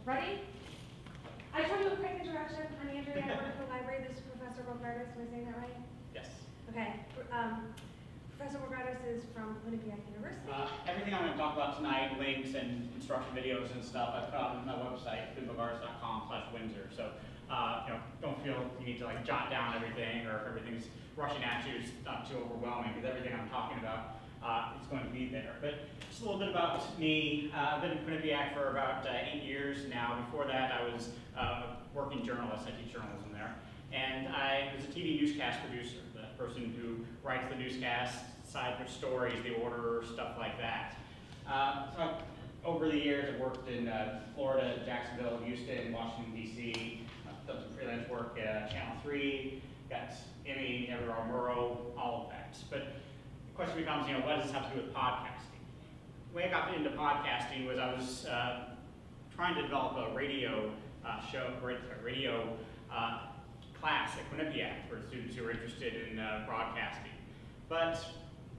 Ready? I told you a quick introduction. I'm Andrea. I work at the library. This is Professor Bogardus. Am I saying that right? Yes. Okay. Professor Bogardus is from Winnipeg University. Everything I'm going to talk about tonight, links and instruction videos and stuff, I put on my website, bogardus.com/Windsor. So, don't feel you need to like jot down everything, or if everything's rushing at you, it's not too overwhelming, because everything I'm talking about is going to be there. But just a little bit about me. I've been in Winnipeg for about 8 years now. Before that, I was a working journalist. I teach journalism there. And I was a TV newscast producer, the person who writes the newscast, decides which stories, the order, stuff like that. Over the years, I've worked in Florida, Jacksonville, Houston, Washington, D.C. I've done some freelance work at Channel 3, got Emmy, Everywhere, Murrow, all of that. But the question becomes, what does this have to do with podcasting? The way I got into podcasting was I was trying to develop a radio class at Quinnipiac for students who were interested in broadcasting. But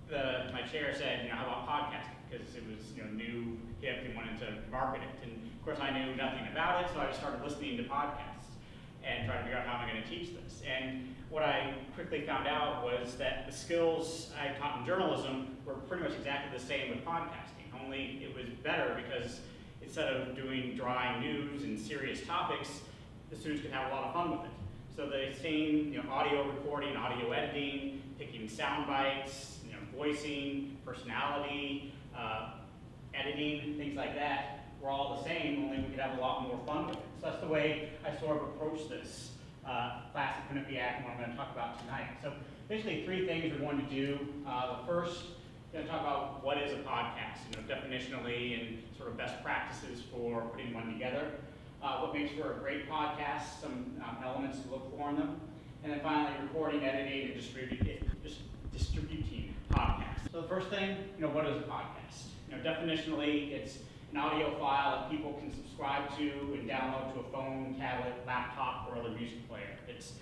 my chair said, how about podcasting? Because it was new, hip, and wanted to market it. And of course I knew nothing about it, so I just started listening to podcasts and trying to figure out how am I going to teach this. And what I quickly found out was that the skills I taught in journalism were pretty much exactly the same with podcasting, only it was better because instead of doing dry news and serious topics, the students could have a lot of fun with it. So the same audio recording, audio editing, picking sound bites, voicing, personality, editing, things like that, were all the same, only we could have a lot more fun with it. So that's the way I sort of approached this class at Quinnipiac and what I'm going to talk about tonight. So basically 3 things we're going to do. The first, we're going to talk about what is a podcast, definitionally, and sort of best practices for putting one together. What makes for a great podcast, some elements to look for in them. And then finally, recording, editing, and distributing podcasts. So the first thing, what is a podcast? Definitionally, it's an audio file that people can subscribe to and download to a phone, tablet, laptop, or other music player. It's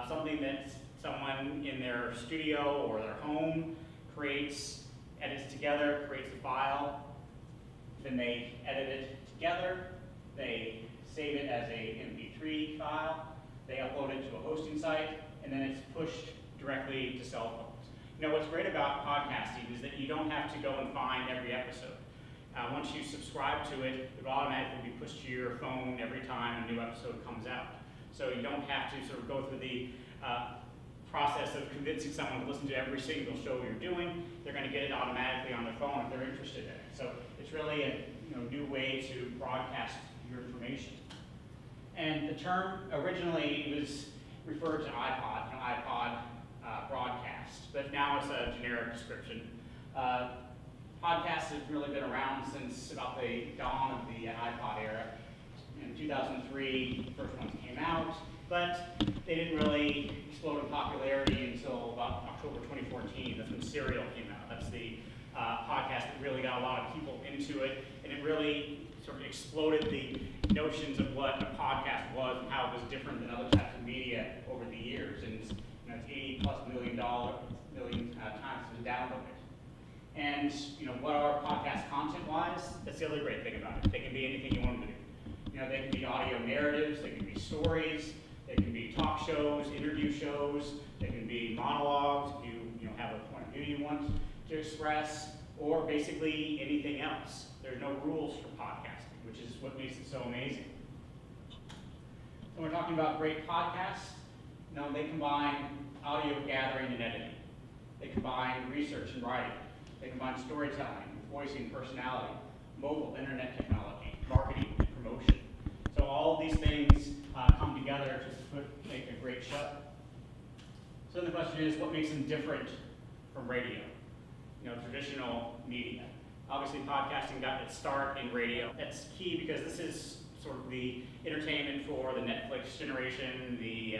something that someone in their studio or their home creates, edits together, creates a file, then they edit it together, they save it as a MP3 file, they upload it to a hosting site, and then it's pushed directly to cell phones. What's great about podcasting is that you don't have to go and find every episode. Once you subscribe to it, it will automatically be pushed to your phone every time a new episode comes out. So you don't have to sort of go through the process of convincing someone to listen to every single show you're doing. They're going to get it automatically on their phone if they're interested in it. So it's really a new way to broadcast your information. And the term originally was referred to iPod, iPod broadcast, but now it's a generic description. Podcasts have really been around since about the dawn of the iPod era. In 2003, the first ones came out, but they didn't really explode in popularity until about October 2014. That's when Serial came out. That's the podcast that really got a lot of people into it, and it really sort of exploded the notions of what a podcast was and how it was different than other types of media over the years. And it's 80+ million times it's been downloaded. And what are podcasts content-wise? That's the other great thing about it. They can be anything you want them to be. They can be audio narratives, they can be stories, they can be talk shows, interview shows, they can be monologues if you have a point of view you want to express, or basically anything else. There's no rules for podcasting, which is what makes it so amazing. When we're talking about great podcasts, they combine audio gathering and editing. They combine research and writing. They combine storytelling, voicing, personality, mobile, internet technology, marketing, and promotion. So all of these things come together to make a great show. So the question is, what makes them different from radio? Traditional media. Obviously, podcasting got its start in radio. That's key because this is sort of the entertainment for the Netflix generation, the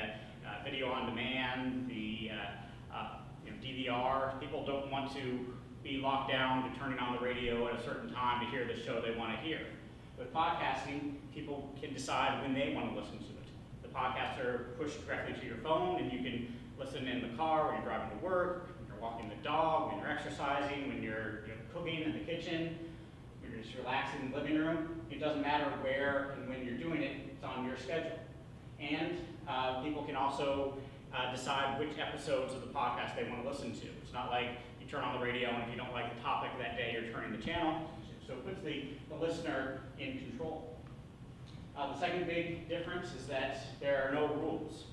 video on demand, the DVR. People don't want to be locked down to turning on the radio at a certain time to hear the show they want to hear. With podcasting, people can decide when they want to listen to it. The podcasts are pushed directly to your phone, and you can listen in the car when you're driving to work, when you're walking the dog, when you're exercising, when you're cooking in the kitchen, when you're just relaxing in the living room, it doesn't matter where and when you're doing it, it's on your schedule. And people can also decide which episodes of the podcast they want to listen to. It's not like you turn on the radio and if you don't like the topic that day, you're turning the channel. So it puts the listener in control. The second big difference is that there are no rules.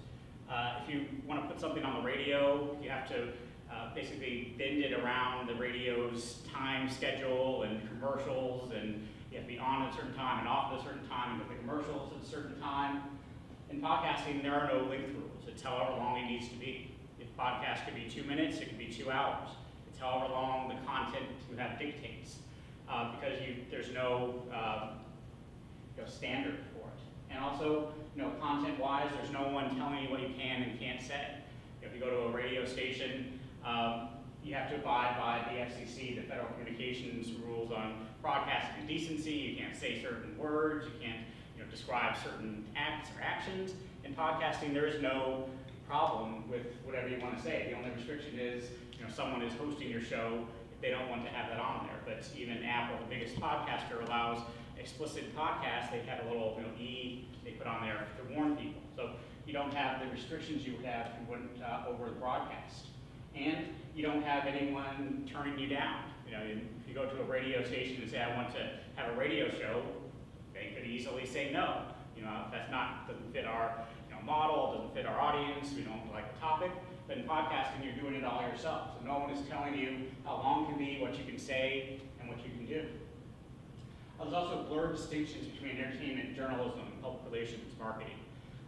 If you want to put something on the radio, you have to basically bend it around the radio's time schedule and commercials, and you have to be on at a certain time and off at a certain time, and with the commercials at a certain time. In podcasting, there are no length rules. It's however long it needs to be. If a podcast could be 2 minutes, it could be 2 hours. It's however long the content you have dictates, because there's no standard for it. And also, content-wise, there's no one telling you what you can and can't say. If you go to a radio station, you have to abide by the FCC, the Federal Communications rules on broadcasting decency. You can't say certain words. You can't describe certain acts or actions. In podcasting, there is no problem with whatever you want to say. The only restriction is, someone is hosting your show. If they don't want to have that on there. But even Apple, the biggest podcaster, allows explicit podcasts. They have a little E they put on there to warn people. So you don't have the restrictions you would have if you went over the broadcast. And you don't have anyone turning you down. If you go to a radio station and say, I want to have a radio show, they could easily say no. That's doesn't fit our model, doesn't fit our audience, we don't like the topic. But in podcasting, you're doing it all yourself. So no one is telling you how long can be, what you can say, and what you can do. There's also blurred distinctions between entertainment, journalism, and public relations, marketing.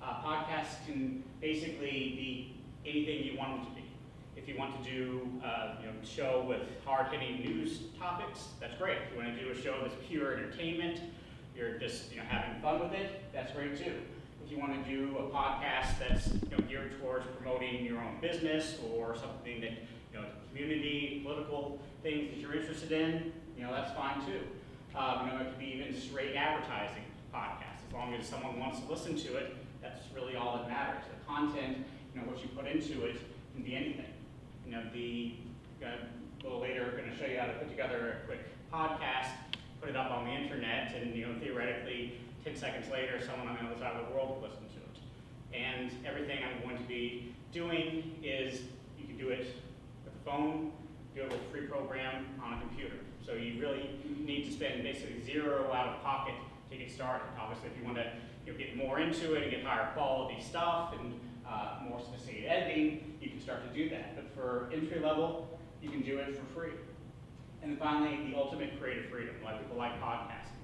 Podcasts can basically be anything you want them to be. If you want to do a show with hard-hitting news topics, that's great. If you want to do a show that's pure entertainment, you're just having fun with it, that's great too. If you want to do a podcast that's geared towards promoting your own business or something that community, political things that you're interested in, that's fine too. It could be even straight advertising podcasts. As long as someone wants to listen to it, that's really all that matters. The content, what you put into it can be anything. A little later, we're going to show you how to put together a quick podcast, put it up on the internet, and theoretically, 10 seconds later, someone on the other side of the world will listen to it. And everything I'm going to be doing is you can do it with a phone, do it with a free program on a computer. So you really need to spend basically zero out of pocket to get started. Obviously, if you want to get more into it and get higher quality stuff and more sophisticated editing, you can start to do that. But for entry level, you can do it for free. And then finally, the ultimate creative freedom. A lot of people like podcasting.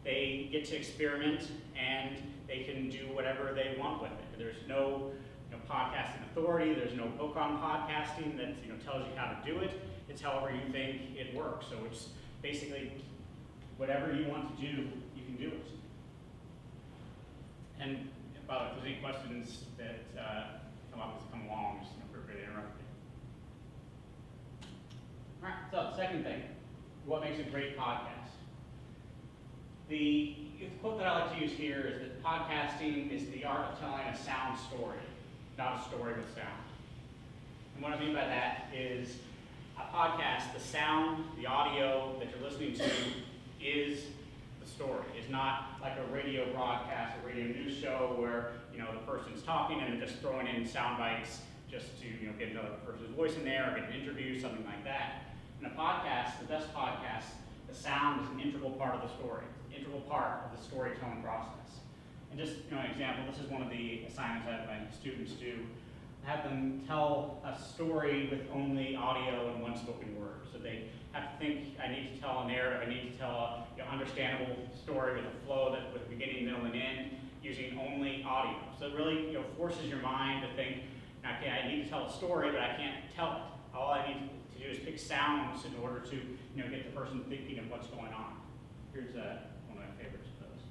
They get to experiment and they can do whatever they want with it. There's no podcasting authority. There's no book on podcasting that tells you how to do it. It's however you think it works. So it's basically whatever you want to do, you can do it. And by the way, if there's any questions that come up as you come along, just feel free to interrupt me. All right, so the second thing, what makes a great podcast? The quote that I like to use here is that podcasting is the art of telling a sound story, not a story with sound. And what I mean by that is a podcast, the sound, the audio that you're listening to is the story. It's not like a radio broadcast, a radio news show where the person's talking and they're just throwing in sound bites just to get another person's voice in there or get an interview, something like that. In a podcast, the best podcast, the sound is an integral part of the story, integral part of the storytelling process. And just an example, this is one of the assignments I have my students do. I have them tell a story with only audio and one spoken word. So they have to think, I need to tell a narrative, I need to tell a understandable story with a flow with a beginning, middle, and end, using only audio. So it really forces your mind to think, okay, I need to tell a story, but I can't tell it. All I need to do is pick sounds in order to get the person thinking of what's going on. Here's one of my favorites of those.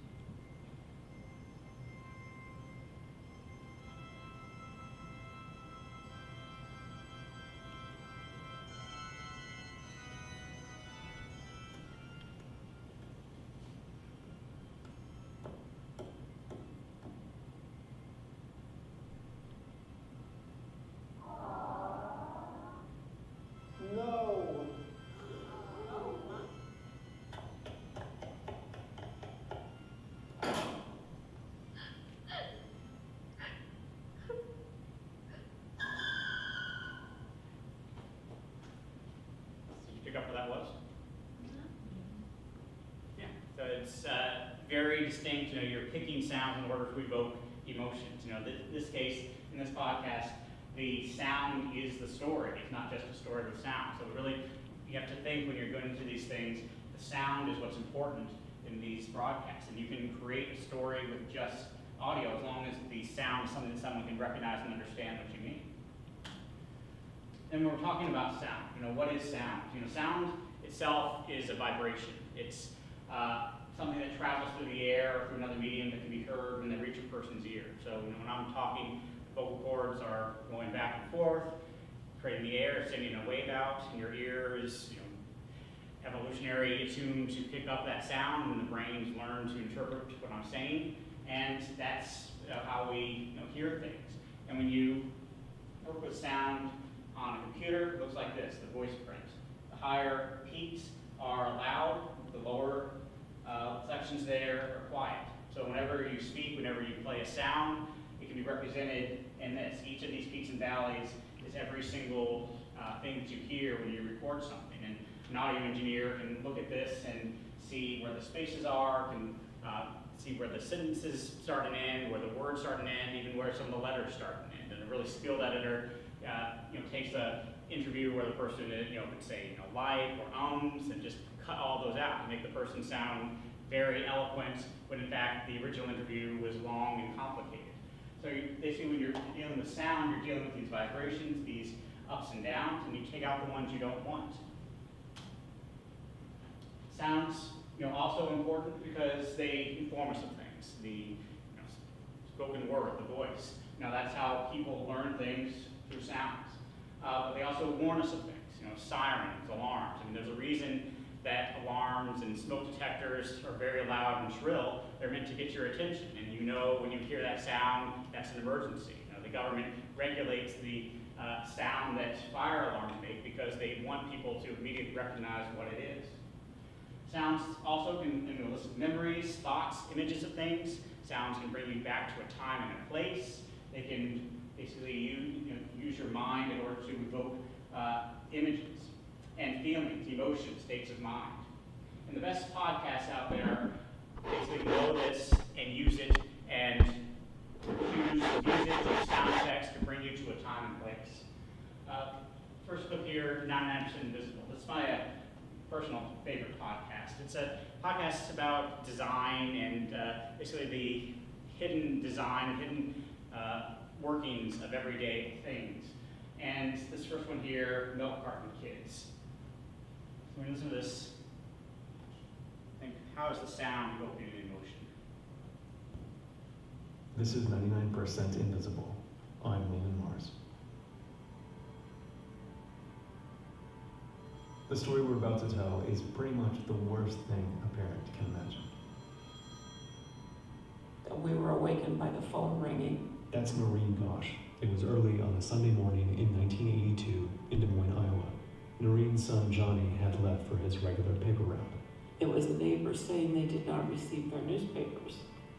out what that was? Yeah, so it's very distinct. You know, you're picking sounds in order to evoke emotions. You know, this case, in this podcast, the sound is the story. It's not just a story with sound. So really, you have to think when you're going into these things, the sound is what's important in these broadcasts. And you can create a story with just audio as long as the sound is something that someone can recognize and understand what you mean. And when we're talking about sound, you know, what is sound? You know, sound itself is a vibration. It's something that travels through the air or through another medium that can be heard and they reach a person's ear. So you know, when I'm talking, vocal cords are going back and forth, creating the air, sending a wave out, and your ear is, you know, evolutionary attuned to pick up that sound, and the brains learn to interpret what I'm saying, and that's how we, you know, hear things. And when you work with sound on a computer, it looks like this, the voice print. The higher peaks are loud, the lower sections there are quiet. So whenever you speak, whenever you play a sound, it can be represented in this. Each of these peaks and valleys is every single thing that you hear when you record something. And an audio engineer can look at this and see where the spaces are, can see where the sentences start and end, where the words start and end, even where some of the letters start and end. And a really skilled editor you know, takes an interview where the person you know, could say, you know, like or ums, and just cut all those out and make the person sound very eloquent when in fact the original interview was long and complicated. So basically when you're dealing with sound, you're dealing with these vibrations, these ups and downs, and you take out the ones you don't want. Sounds, you know, also important because they inform us of things. The, you know, spoken word, the voice. Now that's how people learn things through sounds. But they also warn us of things. You know, sirens, alarms. I mean, there's a reason that alarms and smoke detectors are very loud and shrill. They're meant to get your attention, and you know when you hear that sound, that's an emergency. You know, the government regulates the sound that fire alarms make because they want people to immediately recognize what it is. Sounds also can elicit memories, thoughts, images of things. Sounds can bring you back to a time and a place. They can basically use your mind in order to evoke images and feelings, emotions, states of mind. And the best podcasts out there basically know this and use it and use music or sound effects to bring you to a time and place. First clip here, 99% Invisible. This is my personal favorite podcast. It's a podcast about design and basically the hidden design, hidden workings of everyday things. And this first one here, Milk Carton Kids. So when you listen to this, think, how is the sound evoking an emotion? This is 99% Invisible. I'm Roman Mars. The story we're about to tell is pretty much the worst thing a parent can imagine. We were awakened by the phone ringing. That's Noreen Gosh. It was early on a Sunday morning in 1982 in Des Moines, Iowa. Noreen's son Johnny had left for his regular paper route. It was the neighbors saying they did not receive their newspapers.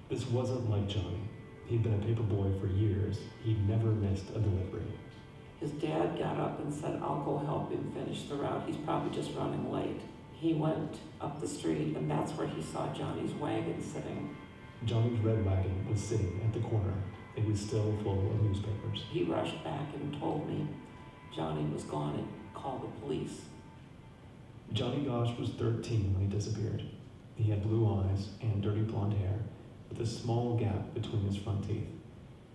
This wasn't like Johnny. He'd been a paper boy for years. He'd never missed a delivery. His dad got up and said, "I'll go help him finish the route. He's probably just running late." He went up the street, and that's where he saw Johnny's wagon sitting. Johnny's red wagon was sitting at the corner. It was still full of newspapers. He rushed back and told me Johnny was gone and called the police. Johnny Gosh was 13 when he disappeared. He had blue eyes and dirty blonde hair with a small gap between his front teeth.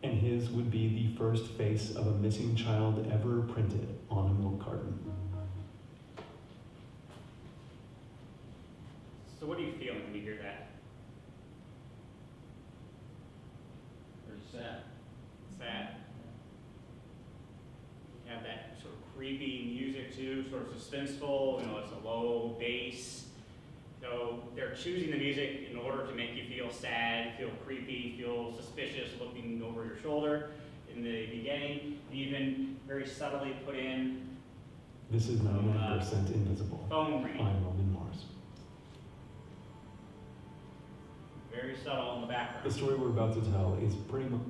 And his would be the first face of a missing child ever printed on a milk carton. So what do you feel when you hear that? Pretty sad. Sad. You have that sort of creepy music too, sort of suspenseful, you know, it's a low bass. So they're choosing the music in order to make you feel sad, feel creepy, feel suspicious, looking over your shoulder in the beginning, and even very subtly put in This is 99% Invisible. phone ring. I'm Roman Mars. Very subtle in the background. The story we're about to tell is pretty much...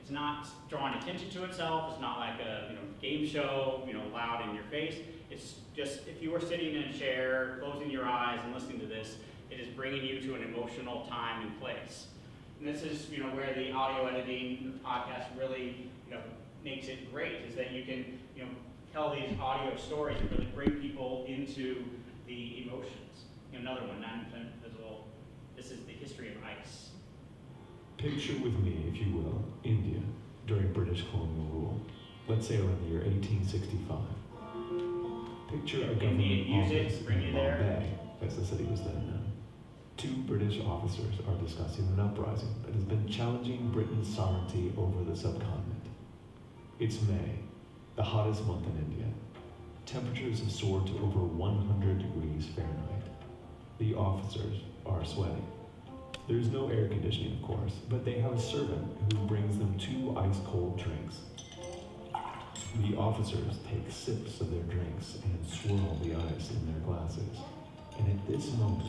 It's not drawing attention to itself. It's not like a game show, loud in your face. It's just if you were sitting in a chair, closing your eyes and listening to this, it is bringing you to an emotional time and place. And this is where the audio editing podcast really makes it great, is that you can tell these audio stories and really bring people into the emotions. Another one, 9% visible. This is the history of ice. Picture with me, if you will, India during British colonial rule. Let's say around the year 1865. Picture a government music, office bring you in there. Bombay, as the city was then known. Two British officers are discussing an uprising that has been challenging Britain's sovereignty over the subcontinent. It's May, the hottest month in India. Temperatures have soared to over 100 degrees Fahrenheit. The officers are sweating. There's no air conditioning, of course, but they have a servant who brings them 2 ice-cold drinks. The officers take sips of their drinks and swirl the ice in their glasses. And at this moment,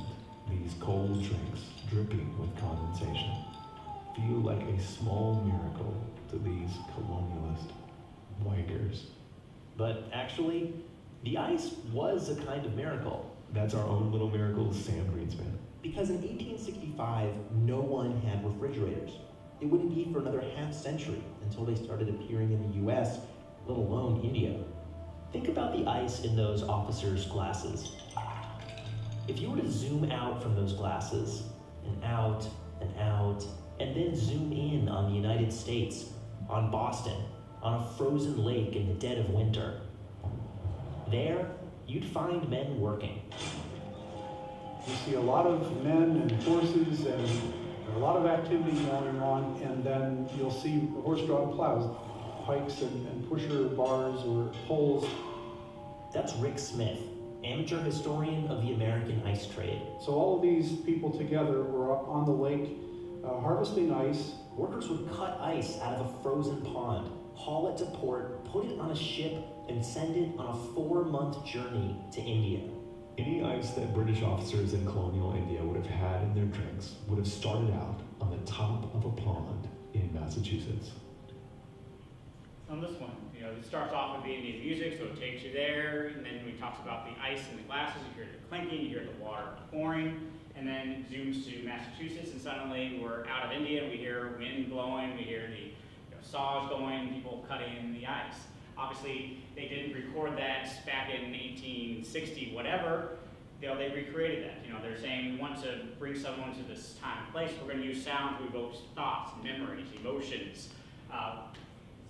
these cold drinks, dripping with condensation, feel like a small miracle to these colonialist whiters. But actually, the ice was a kind of miracle. That's our own little miracle, Sam Greenspan. Because in 1865, no one had refrigerators. It wouldn't be for another half century until they started appearing in the US, let alone India. Think about the ice in those officers' glasses. If you were to zoom out from those glasses, and out, and then zoom in on the United States, on Boston, on a frozen lake in the dead of winter, there, you'd find men working. You see a lot of men and horses and a lot of activity going on, and then you'll see horse-drawn plows, pikes and pusher bars or poles. That's Rick Smith, amateur historian of the American ice trade. So all of these people together were up on the lake harvesting ice. Workers would cut ice out of a frozen pond, haul it to port, put it on a ship, and send it on a 4-month journey to India. Any ice that British officers in colonial India would have had in their drinks would have started out on the top of a pond in Massachusetts. On this one, it starts off with the Indian music, so it takes you there, and then when he talks about the ice in the glasses, you hear the clinking, you hear the water pouring, and then zooms to Massachusetts, and suddenly we're out of India, and we hear wind blowing, we hear the saws going, people cutting the ice. Obviously, they didn't record that back in 1860, whatever. They recreated that. They're saying we want to bring someone to this time and place. We're going to use sound to evoke thoughts, memories, emotions,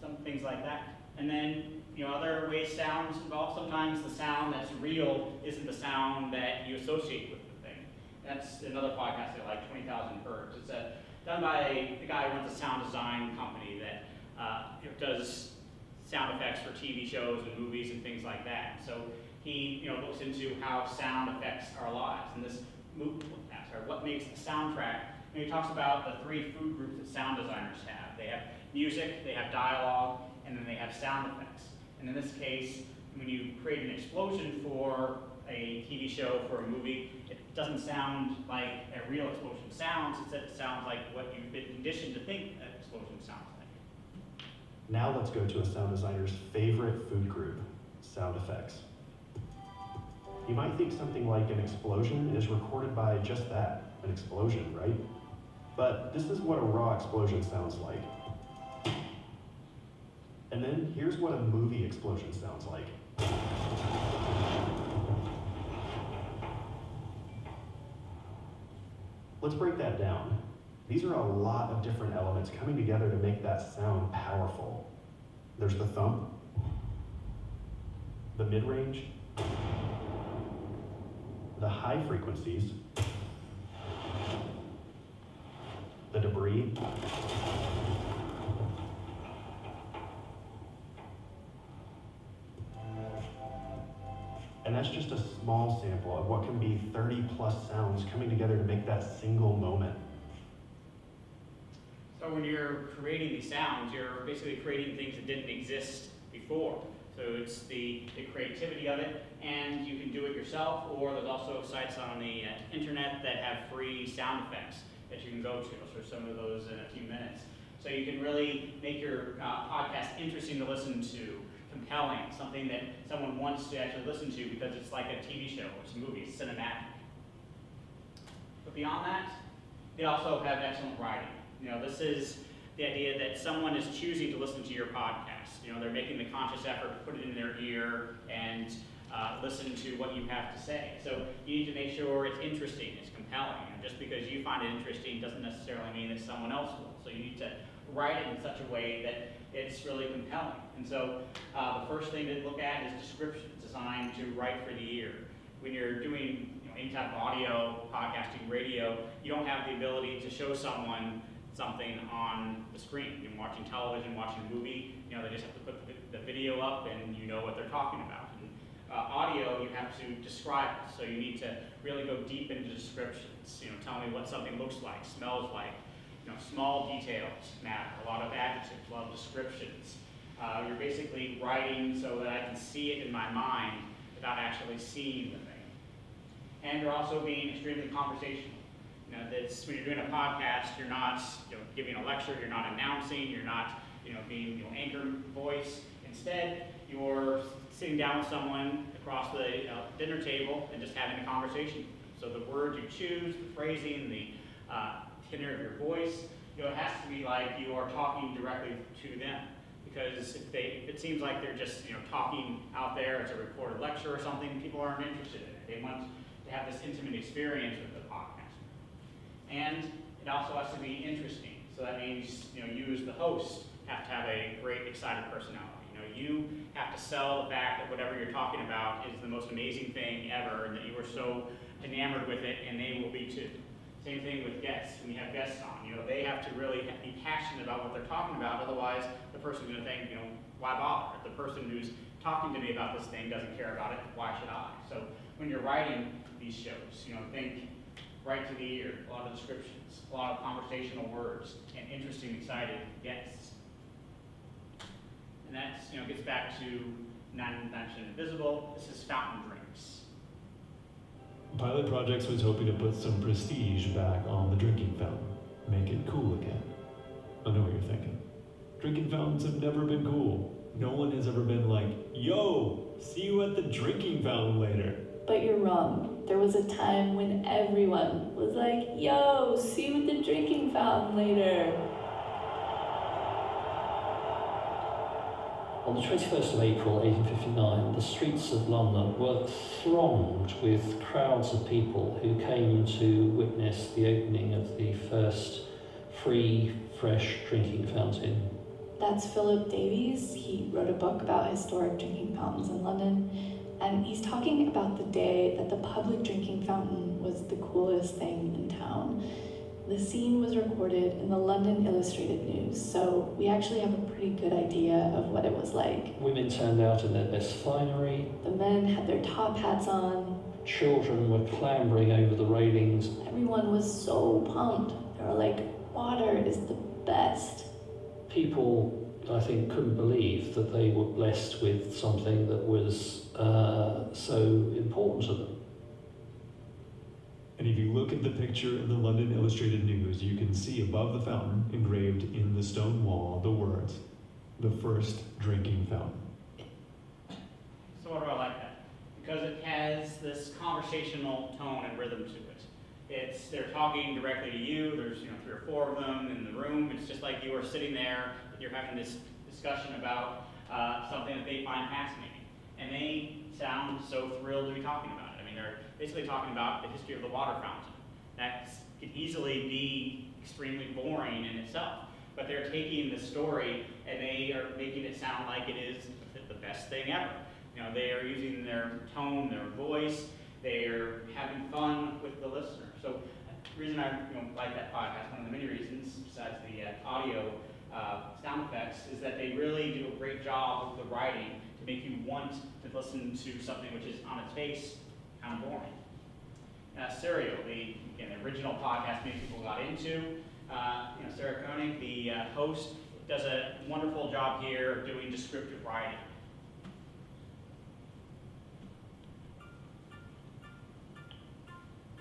some things like that. And then, other ways sounds involved. Sometimes the sound that's real isn't the sound that you associate with the thing. That's another podcast I like, 20,000 Hertz. It's done by a guy who runs a sound design company that does sound effects for TV shows and movies and things like that. So he looks into how sound affects our lives. And this what makes the soundtrack. And he talks about the 3 food groups that sound designers have. They have music, they have dialogue, and then they have sound effects. And in this case, when you create an explosion for a TV show, for a movie, it doesn't sound like a real explosion sounds. Instead, it sounds like what you've been conditioned to think an explosion sounds like. Now let's go to a sound designer's favorite food group, sound effects. You might think something like an explosion is recorded by just that, an explosion, right? But this is what a raw explosion sounds like. And then here's what a movie explosion sounds like. Let's break that down. These are a lot of different elements coming together to make that sound powerful. There's the thump, the mid-range, the high frequencies, the debris, and that's just a small sample of what can be 30 plus sounds coming together to make that single moment. So when you're creating these sounds, you're basically creating things that didn't exist before. So it's the creativity of it, and you can do it yourself, or there's also sites on the internet that have free sound effects that you can go to. I'll show some of those in a few minutes. So you can really make your podcast interesting to listen to, compelling, something that someone wants to actually listen to because it's like a TV show, it's a movie, it's cinematic. But beyond that, they also have excellent writing. This is the idea that someone is choosing to listen to your podcast. They're making the conscious effort to put it in their ear and listen to what you have to say. So you need to make sure it's interesting, it's compelling. And just because you find it interesting doesn't necessarily mean that someone else will. So you need to write it in such a way that it's really compelling. And so the first thing to look at is descriptions designed to write for the ear. When you're doing any type of audio, podcasting, radio, you don't have the ability to show someone something on the screen. You're watching television, watching a movie, they just have to put the video up and you know what they're talking about. And audio, you have to describe it. So you need to really go deep into descriptions. Tell me what something looks like, smells like. Small details matter, a lot of adjectives, a lot of descriptions. You're basically writing so that I can see it in my mind without actually seeing the thing. And you're also being extremely conversational. When you're doing a podcast, you're not giving a lecture, you're not announcing, you're not being anchor voice. Instead, you're sitting down with someone across the dinner table and just having a conversation. So the words you choose, the phrasing, the tenor of your voice, it has to be like you are talking directly to them. Because if it seems like they're just talking out there, it's a recorded lecture or something, people aren't interested in it. They want to have this intimate experience with the podcast. And it also has to be interesting. So that means you as the host have to have a great, excited personality. You have to sell the fact that whatever you're talking about is the most amazing thing ever, and that you are so enamored with it, and they will be too. Same thing with guests. When you have guests on, they have to really be passionate about what they're talking about. Otherwise, the person's going to think, why bother? If the person who's talking to me about this thing doesn't care about it, why should I? So when you're writing these shows, think right to the ear, a lot of descriptions, a lot of conversational words, and interesting, excited guests. And that gets back to Not Mentioned Invisible. This is fountain drinks. Pilot Projects was hoping to put some prestige back on the drinking fountain, make it cool again. I know what you're thinking. Drinking fountains have never been cool. No one has ever been like, yo, see you at the drinking fountain later. But you're wrong. There was a time when everyone was like, yo, see you at the drinking fountain later. On the 21st of April 1859, the streets of London were thronged with crowds of people who came to witness the opening of the first free, fresh drinking fountain. That's Philip Davies. He wrote a book about historic drinking fountains in London, and he's talking about the day that the public drinking fountain was the coolest thing in town. The scene was recorded in the London Illustrated News, so we actually have a pretty good idea of what it was like. Women turned out in their best finery. The men had their top hats on. Children were clambering over the railings. Everyone was so pumped. They were like, water is the best. People, I think, couldn't believe that they were blessed with something that was so important to them. And if you look at the picture in the London Illustrated News, you can see above the fountain, engraved in the stone wall, the words, "The first drinking fountain." So why do I like that? Because it has this conversational tone and rhythm to it. They're talking directly to you. There's 3 or 4 of them in the room. It's just like you are sitting there and you're having this discussion about something that they find fascinating. And they sound so thrilled to be talking about it. I mean, they're basically talking about the history of the water fountain. That could easily be extremely boring in itself. But they're taking the story and they are making it sound like it is the best thing ever. They are using their tone, their voice. They're having fun with the listener. So the reason I like that podcast, one of the many reasons, besides the audio sound effects, is that they really do a great job with the writing to make you want to listen to something which is on its face kind of boring. Serial, the original podcast many people got into. Sarah Koenig, the host, does a wonderful job here of doing descriptive writing.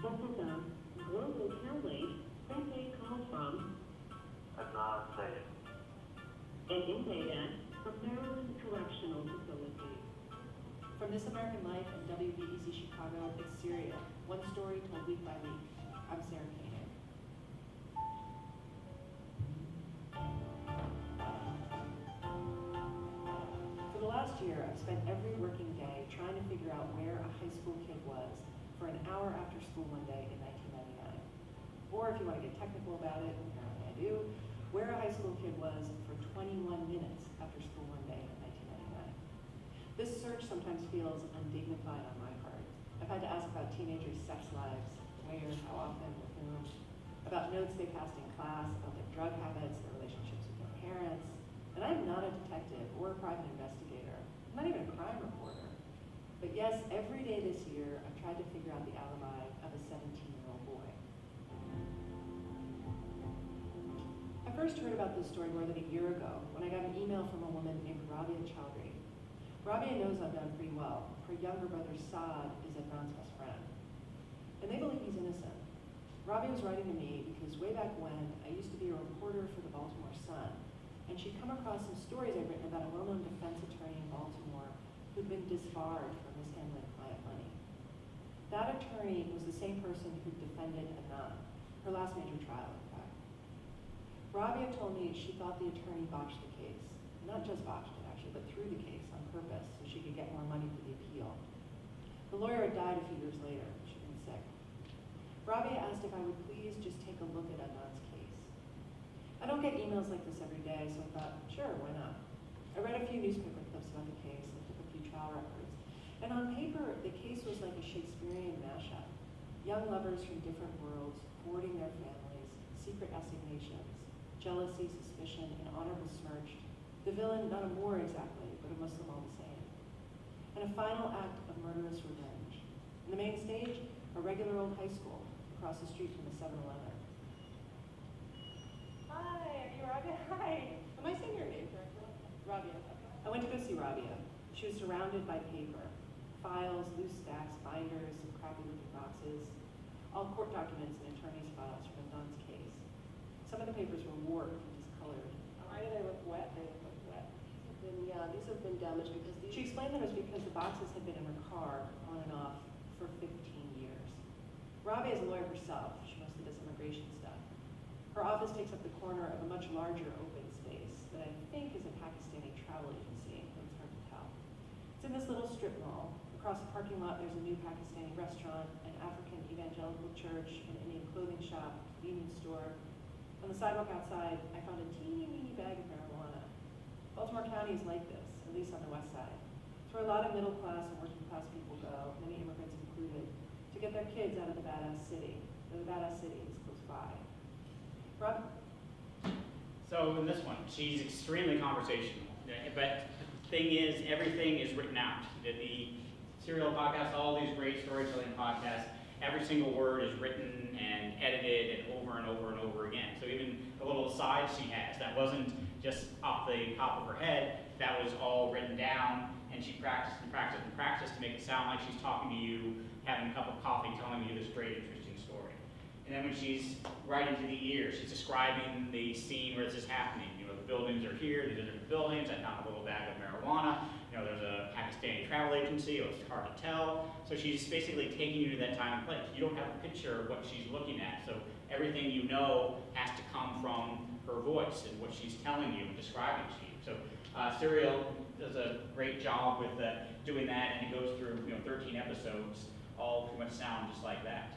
This is a global template. That call from Adnan Sayed. Megan Badak from Maryland Correctional Facility. From This American Life and WBEZ Chicago, it's Serial, one story told week by week. I'm Sarah Koenig. For the last year, I've spent every working day trying to figure out where a high school kid was for an hour after school one day in 1999. Or if you want to get technical about it, apparently I do, where a high school kid was for 21 minutes after school one day in 1999. This search sometimes feels undignified on my part. I've had to ask about teenagers' sex lives, where, how often, with whom, about notes they passed in class, about their drug habits, their relationships with their parents. And I'm not a detective or a private investigator. I'm not even a crime reporter. But yes, every day this year, I've tried to figure out the alibi of a 17-year-old boy. I first heard about this story more than a year ago when I got an email from a woman named Rabia Chowdhury. Rabia knows Adnan pretty well. Her younger brother Saad is Adnan's best friend. And they believe he's innocent. Rabia was writing to me because way back when, I used to be a reporter for the Baltimore Sun, and she'd come across some stories I'd written about a well-known defense attorney in Baltimore who'd been disbarred for mishandling client money. That attorney was the same person who defended Adnan, her last major trial, in fact. Rabia told me she thought the attorney botched the case. Not just botched it, actually, but threw the case on purpose so she could get more money for the appeal. The lawyer had died a few years later. She'd been sick. Rabia asked if I would please just take a look at Adnan's case. I don't get emails like this every day, so I thought, sure, why not? I read a few newspaper clips about the case and took a few trial records. And on paper, the case was like a Shakespearean mashup. Young lovers from different worlds, thwarting their families, secret assignations, jealousy, suspicion, and honor besmirched. The villain, not a Moor exactly, but a Muslim all the same. And a final act of murderous revenge. And the main stage, a regular old high school across the street from the 7-Eleven. Hi, are you Rabia? Hi. Am I saying your name correctly? Rabia. Okay. I went to go see Rabia. She was surrounded by paper. Files, loose stacks, binders, some crappy looking boxes. All court documents and attorney's files from Adnan's case. Some of the papers were warped and discolored. Why do they look wet? They look wet. These have been damaged because these... She explained that it was because the boxes had been in her car on and off for 15 years. Rabia is a lawyer herself. She mostly does immigration stuff. Her office takes up the corner of a much larger open space that I think is a Pakistani travel agency, but it's hard to tell. It's in this little strip mall. Across the parking lot, there's a new Pakistani restaurant, an African evangelical church, an Indian clothing shop, convenience store. On the sidewalk outside, I found a teeny weeny bag of marijuana. Baltimore County is like this, at least on the west side. It's where a lot of middle class and working class people go, many immigrants included, to get their kids out of the badass city. The badass city is close by. Rob? So in this one, she's extremely conversational. But the thing is, everything is written out. The Serial podcast, all these great storytelling podcasts, every single word is written and edited and over and over and over again. So even the little asides she has, that wasn't just off the top of her head, that was all written down, and she practiced and practiced and practiced to make it sound like she's talking to you, having a cup of coffee, telling you this great, interesting story. And then when she's right into the ear, she's describing the scene where this is happening. You know, the buildings are here, these are different buildings, I found a little bag of marijuana. You know, there's a Pakistani travel agency, it's hard to tell. So she's basically taking you to that time and place. You don't have a picture of what she's looking at, so everything you know has to come from her voice and what she's telling you and describing to you. So Serial does a great job with doing that, and it goes through 13 episodes, all pretty much sound just like that.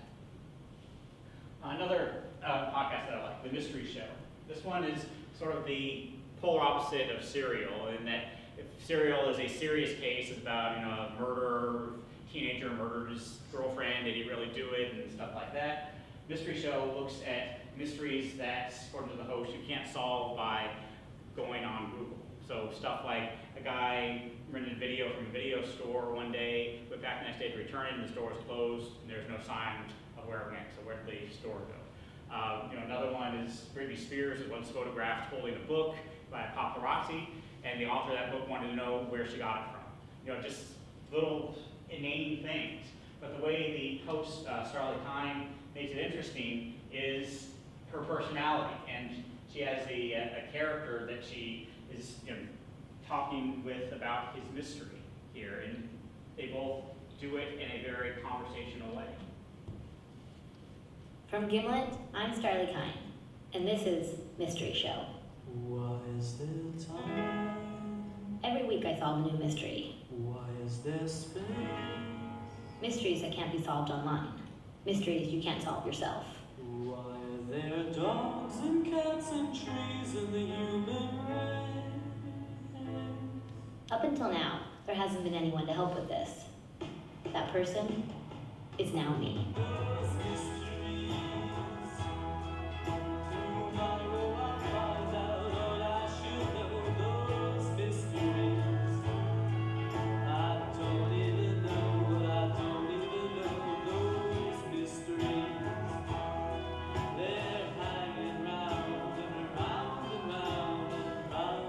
Another podcast that I like, The Mystery Show. This one is sort of the polar opposite of Serial, in that if Serial is a serious case, it's about a murderer, teenager murdered his girlfriend, did he really do it, and stuff like that. Mystery Show looks at mysteries that, according to the host, you can't solve by going on Google. So stuff like a guy rented a video from a video store one day, went back the next day to return it, and the store was closed, and there's no sign of where it went, so where did the store go? Another one is Britney Spears was photographed holding a book by a paparazzi, and the author of that book wanted to know where she got it from. Just little inane things. But the way the host, Starlee Kine, makes it interesting is her personality. And she has a character that she is talking with about his mystery here, and they both do it in a very conversational way. From Gimlet, I'm Starley Kine, and this is Mystery Show. Why is there time? Every week I solve a new mystery. Why is there space? Mysteries that can't be solved online. Mysteries you can't solve yourself. Why are there dogs and cats and trees in the human race? Up until now, there hasn't been anyone to help with this. That person is now me. Those mysteries. Tomorrow I'll find out all I should know. Those mysteries. I don't even know those mysteries. They're hanging round and round and round and round.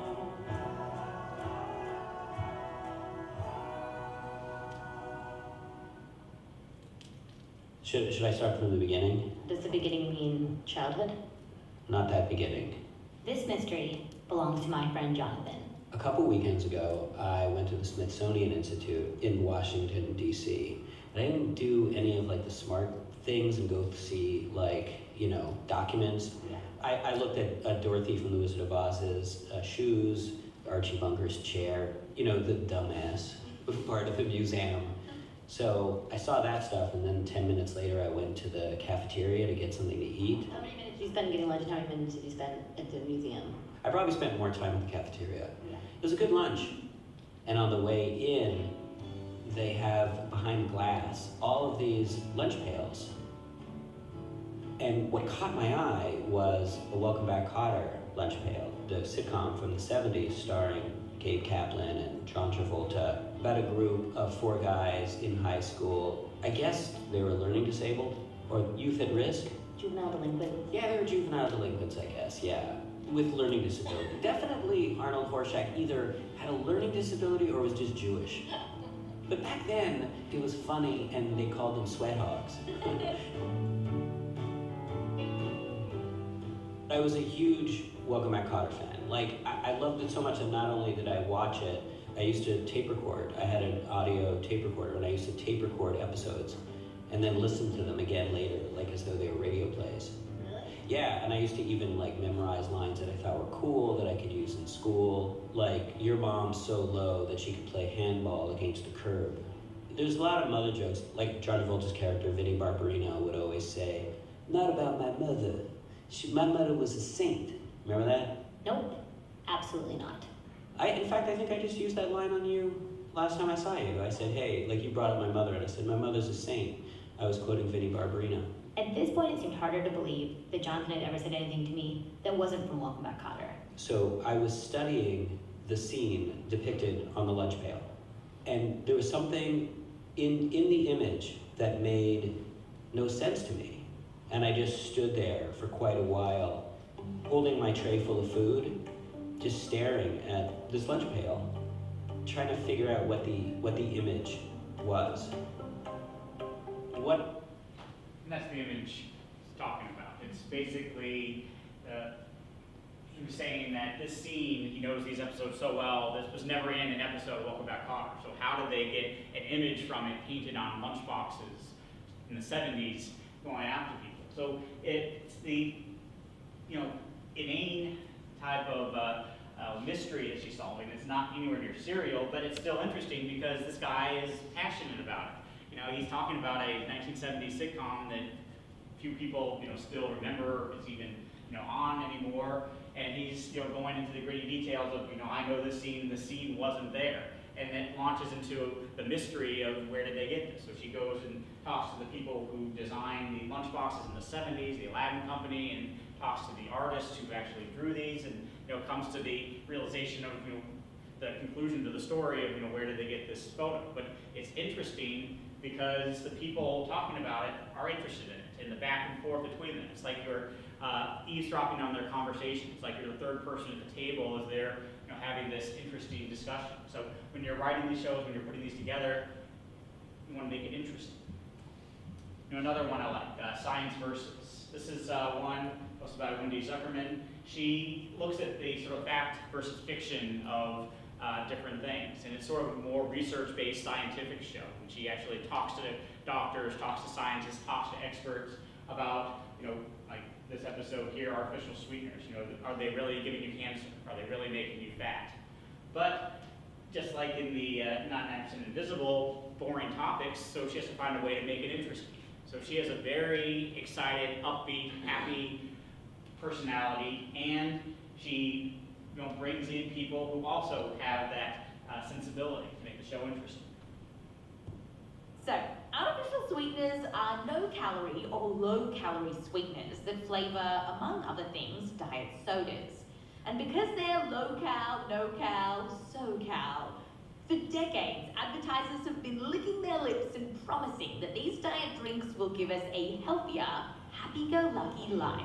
Should I start from the beginning? Does the beginning mean childhood? Not that beginning. This mystery belongs to my friend Jonathan. A couple weekends ago, I went to the Smithsonian Institute in Washington, D.C. And I didn't do any of like the smart things and go see documents. I looked at Dorothy from The Wizard of Oz's shoes, Archie Bunker's chair, the dumbass part of the museum. So I saw that stuff, and then 10 minutes later I went to the cafeteria to get something to eat. How many minutes did you spend getting lunch, and how many minutes did you spend at the museum? I probably spent more time at the cafeteria. Yeah. It was a good lunch. And on the way in, they have behind glass all of these lunch pails. And what caught my eye was a Welcome Back, Kotter lunch pail, the sitcom from the 70s starring Gabe Kaplan and John Travolta, about a group of 4 guys in high school. I guess they were learning disabled or youth at risk. Juvenile delinquent. Yeah, they were juvenile delinquents, I guess, yeah. With learning disability. Definitely Arnold Horshack either had a learning disability or was just Jewish. But back then, it was funny and they called them sweat hogs. I was a huge Welcome Back, Kotter fan. I loved it so much that not only did I watch it, I used to tape record. I had an audio tape recorder, and I used to tape record episodes and then listen to them again later, as though they were radio plays. Really? Yeah, and I used to even memorize lines that I thought were cool that I could use in school, like, your mom's so low that she could play handball against the curb. There's a lot of mother jokes, like John Travolta's character, Vinnie Barbarino, would always say, not about my mother. My mother was a saint. Remember that? Nope, absolutely not. In fact, I think I just used that line on you last time I saw you. I said, hey, you brought up my mother, and I said, my mother's a saint. I was quoting Vinnie Barbarino. At this point, it seemed harder to believe that Jonathan had ever said anything to me that wasn't from Welcome Back, Kotter. So I was studying the scene depicted on the lunch pail, and there was something in the image that made no sense to me. And I just stood there for quite a while, holding my tray full of food, just staring at this lunch pail, trying to figure out what the image was. What? And that's the image he's talking about. It's basically, he was saying that this scene, he knows these episodes so well, this was never in an episode of Welcome Back, Kotter. So how did they get an image from it painted on lunchboxes in the 70s going after people? So it's the, inane type of mystery that she's solving. It's not anywhere near serial, but it's still interesting because this guy is passionate about it. He's talking about a 1970s sitcom that few people, still remember is even, on anymore. And he's, going into the gritty details of, I know this scene wasn't there. And it launches into the mystery of where did they get this. So she goes and talks to the people who designed the lunchboxes in the 70s, the Aladdin Company, and talks to the artists who actually drew these, and comes to the realization of the conclusion to the story of where did they get this photo. But it's interesting because the people talking about it are interested in it, and the back and forth between them. It's like you're eavesdropping on their conversation. It's like you're the third person at the table as they're having this interesting discussion. So when you're writing these shows, when you're putting these together, you want to make it interesting. Another one I like, Science Versus. This is one hosted by Wendy Zuckerman. She looks at the sort of fact versus fiction of different things, and it's sort of a more research-based scientific show. And she actually talks to doctors, talks to scientists, talks to experts about, like this episode here, artificial sweeteners. Are they really giving you cancer? Are they really making you fat? But just like in the 99% Invisible, boring topics, so she has to find a way to make it interesting. So she has a very excited, upbeat, happy personality, and she brings in people who also have that sensibility to make the show interesting. So, artificial sweeteners are no-calorie or low-calorie sweeteners that flavor, among other things, diet sodas. And because they're low-cal, no-cal, so-cal, for decades, advertisers have been licking their lips and promising that these diet drinks will give us a healthier, happy-go-lucky life.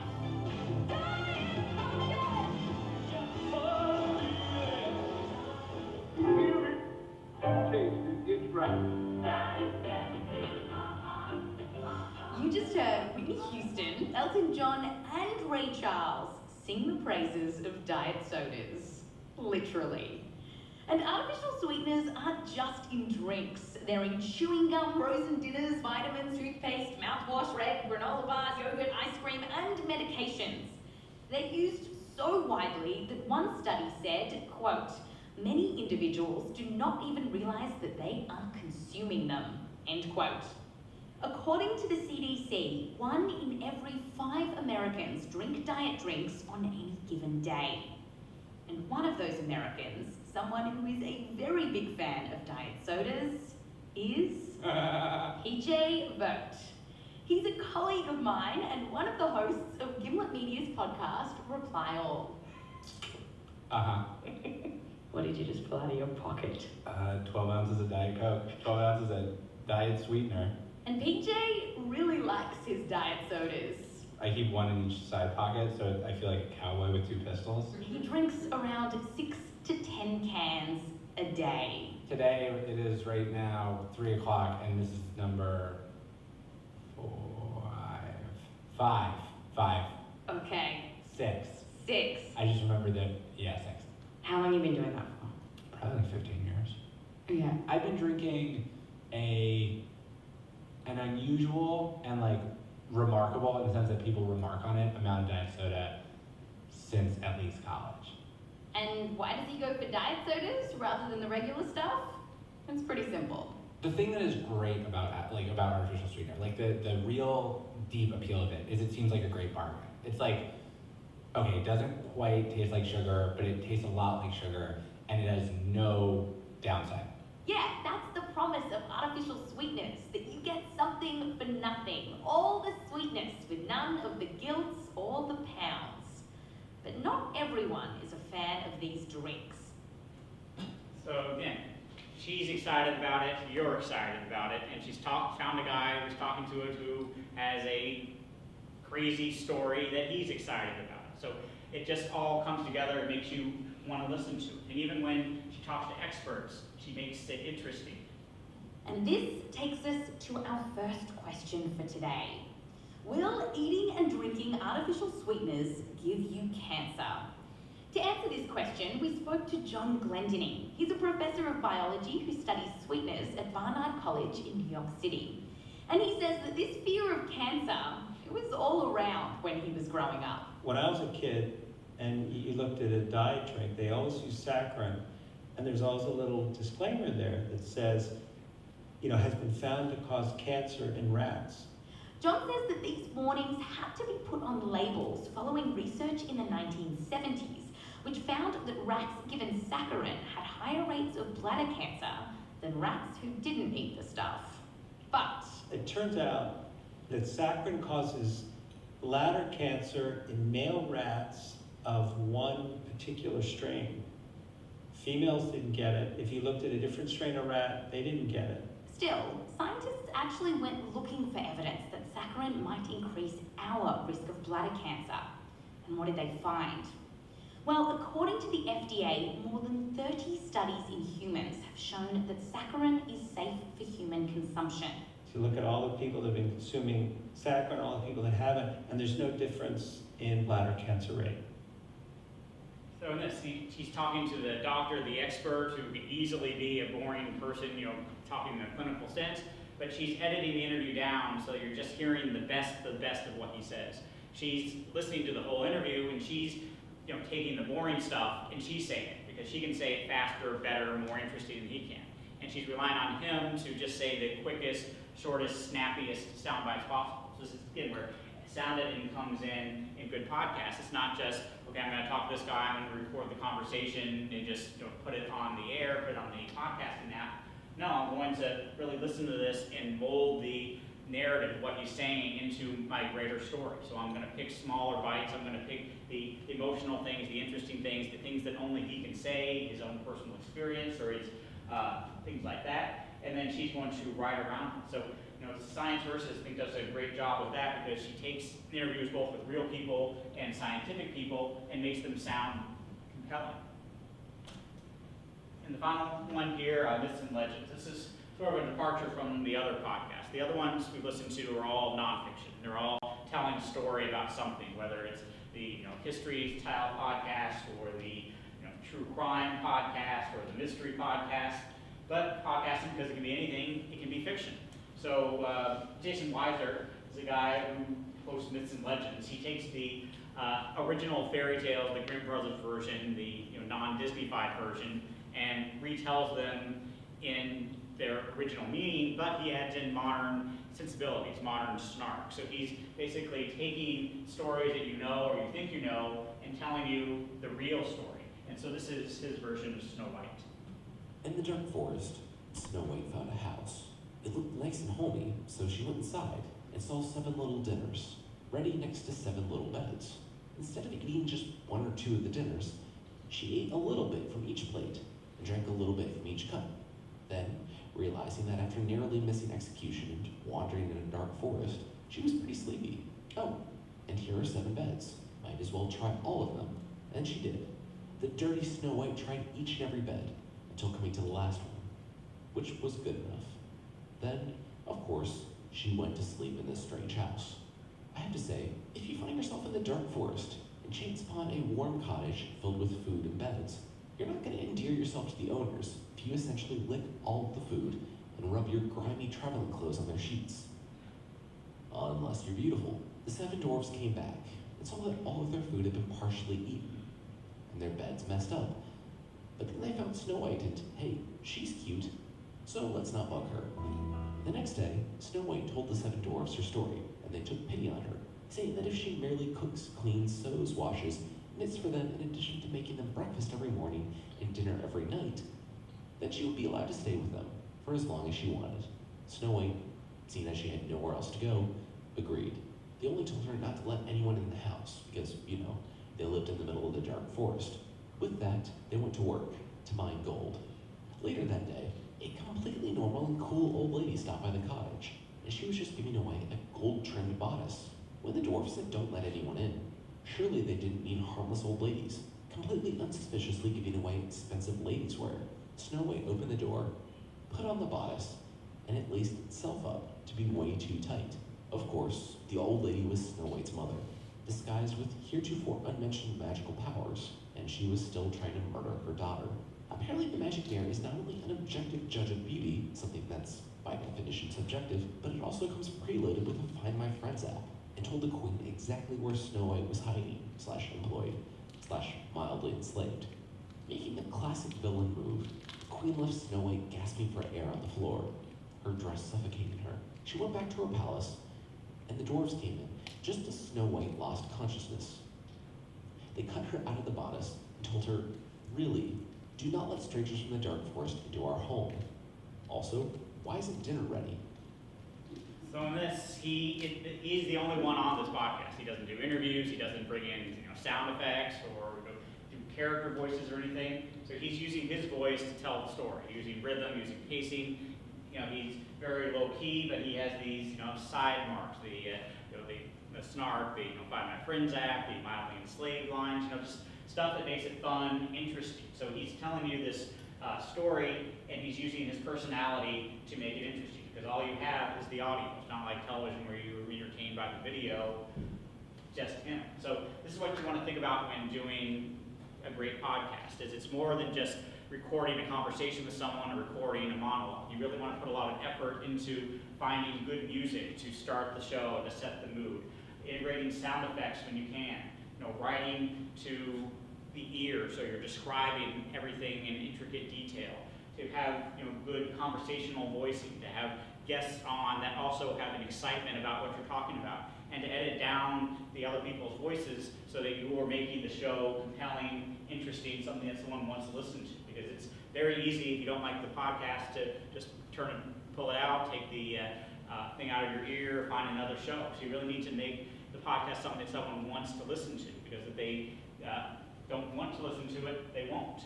You just heard Whitney Houston, Elton John, and Ray Charles sing the praises of diet sodas. Literally. And artificial sweeteners aren't just in drinks. They're in chewing gum, frozen dinners, vitamins, toothpaste, mouthwash, red, granola bars, yogurt, ice cream, and medications. They're used so widely that one study said, quote, "Many individuals do not even realize that they are consuming them," end quote. According to the CDC, 1 in every 5 Americans drink diet drinks on any given day. And one of those Americans, someone who is a very big fan of diet sodas, is PJ Vogt. He's a colleague of mine and one of the hosts of Gimlet Media's podcast, Reply All. What did you just pull out of your pocket? 12 ounces of Diet Coke, 12 ounces of diet sweetener. And PJ really likes his diet sodas. I keep one in each side pocket, so I feel like a cowboy with 2 pistols. He drinks around 6 to 10 cans a day. Today, it is right now 3 o'clock, and this is number 5. Okay. 6. 6. I just remember that, 6. How long have you been doing that for? Probably like 15 years. Yeah. I've been drinking an unusual and remarkable, in the sense that people remark on it, amount of diet soda since at least college. And why does he go for diet sodas rather than the regular stuff? It's pretty simple. The thing that is great about artificial sweetener, the real deep appeal of it, is it seems like a great bargain. It's like, okay, it doesn't quite taste like sugar, but it tastes a lot like sugar, and it has no downside. Yeah, that's the promise of artificial sweetness, that you get something for nothing. All the sweetness with none of the guilts or the pounds. But not everyone is a fan of these drinks. So again, she's excited about it, you're excited about it, and she's found a guy who's talking to it who has a crazy story that he's excited about. So it just all comes together and makes you want to listen to it. And even when she talks to experts, she makes it interesting. And this takes us to our first question for today. Will eating and drinking artificial sweeteners give you cancer? To answer this question, we spoke to John Glendinning. He's a professor of biology who studies sweeteners at Barnard College in New York City. And he says that this fear of cancer, it was all around when he was growing up. When I was a kid and you looked at a diet drink, they always use saccharin. And there's always a little disclaimer there that says, has been found to cause cancer in rats. John says that these warnings had to be put on labels following research in the 1970s, which found that rats given saccharin had higher rates of bladder cancer than rats who didn't eat the stuff. But it turns out that saccharin causes bladder cancer in male rats of one particular strain. Females didn't get it. If you looked at a different strain of rat, they didn't get it. Still, scientists actually went looking for evidence that saccharin might increase our risk of bladder cancer. And what did they find? Well, according to the FDA, more than 30 studies in humans have shown that saccharin is safe for human consumption. to look at all the people that have been consuming saccharin, all the people that haven't, and there's no difference in bladder cancer rate. So in this, he's talking to the doctor, the expert, who could easily be a boring person, talking in a clinical sense, but she's editing the interview down so you're just hearing the best of what he says. She's listening to the whole interview, and she's taking the boring stuff and she's saying it, because she can say it faster, better, more interesting than he can. And she's relying on him to just say the quickest, shortest, snappiest sound bites possible. So this is, again, where sound editing comes in good podcasts. It's not just, okay, I'm going to talk to this guy, I'm going to record the conversation and just put it on the air, put it on the podcasting app. No, I'm going to really listen to this and mold the narrative, what he's saying, into my greater story. So I'm going to pick smaller bites. I'm going to pick the emotional things, the interesting things, the things that only he can say, his own personal experience, or his things like that. And then she's going to write around it. So, Science Versus, I think, does a great job with that, because she takes interviews both with real people and scientific people and makes them sound compelling. And the final one here, Myths and Legends. This is sort of a departure from the other podcasts. The other ones we listen to are all nonfiction. They're all telling a story about something, whether it's the History Style podcast or the True Crime podcast or the Mystery podcast. But podcasting, because it can be anything, it can be fiction. So Jason Weiser is a guy who posts Myths and Legends. He takes the original fairy tales, the Grimm Brothers version, the non-Disney-fied version, and retells them in their original meaning, but he adds in modern sensibilities, modern snark. So he's basically taking stories that you know or you think you know and telling you the real story. And so this is his version of Snow White. In the dark forest, Snow White found a house. It looked nice and homey, so she went inside and saw 7 little dinners, ready next to 7 little beds. Instead of eating just 1 or 2 of the dinners, she ate a little bit from each plate and drank a little bit from each cup. Then, realizing that after narrowly missing execution and wandering in a dark forest, she was pretty sleepy. Oh, and here are 7 beds. Might as well try all of them. And she did. The dirty Snow White tried each and every bed until coming to the last one, which was good enough. Then, of course, she went to sleep in this strange house. I have to say, if you find yourself in the dark forest and chance upon a warm cottage filled with food and beds, you're not going to endear yourself to the owners if you essentially lick all of the food and rub your grimy traveling clothes on their sheets. Unless you're beautiful. The 7 dwarfs came back and saw that all of their food had been partially eaten and their beds messed up. But then they found Snow White and, hey, she's cute, so let's not bug her. The next day, Snow White told the 7 dwarfs her story, and they took pity on her, saying that if she merely cooks, cleans, sews, washes, knits for them in addition to making them breakfast every morning and dinner every night, then she would be allowed to stay with them for as long as she wanted. Snow White, seeing as she had nowhere else to go, agreed. They only told her not to let anyone in the house because, they lived in the middle of the dark forest. With that, they went to work to mine gold. Later that day, a completely normal and cool old lady stopped by the cottage, and she was just giving away a gold-trimmed bodice. When the dwarfs said don't let anyone in, surely they didn't mean harmless old ladies, completely unsuspiciously giving away expensive ladies' wear. Snow White opened the door, put on the bodice, and it laced itself up to be way too tight. Of course, the old lady was Snow White's mother, disguised with heretofore unmentioned magical powers, and she was still trying to murder her daughter. Apparently the magic mirror is not only an objective judge of beauty, something that's by definition subjective, but it also comes preloaded with a Find My Friends app, and told the queen exactly where Snow White was hiding, /employed, /mildly enslaved. Making the classic villain move, the queen left Snow White gasping for air on the floor, her dress suffocating her. She went back to her palace, and the dwarves came in, just as Snow White lost consciousness. They cut her out of the bodice and told her, really, do not let strangers from the dark forest into our home. Also, why isn't dinner ready? So in this, he's the only one on this podcast. He doesn't do interviews, he doesn't bring in sound effects or do character voices or anything. So he's using his voice to tell the story, using rhythm, using pacing. He's very low key, but he has these side marks, the snark, the Find My Friends app, the mildly enslaved lines, just stuff that makes it fun, interesting. So he's telling you this story, and he's using his personality to make it interesting. Because because all you have is the audio. It's not like television where you are entertained by the video, just him. So this is what you want to think about when doing a great podcast, is it's more than just recording a conversation with someone or recording a monologue. You really want to put a lot of effort into finding good music to start the show and to set the mood, integrating sound effects when you can, writing to the ear so you're describing everything in intricate detail, to have good conversational voicing, to have guests on that also have an excitement about what you're talking about, and to edit down the other people's voices so that you are making the show compelling, interesting, something that someone wants to listen to. Because it's very easy, if you don't like the podcast, to just pull it out, take the thing out of your ear, find another show. So you really need to make the podcast something that someone wants to listen to, because if they don't want to listen to it, they won't.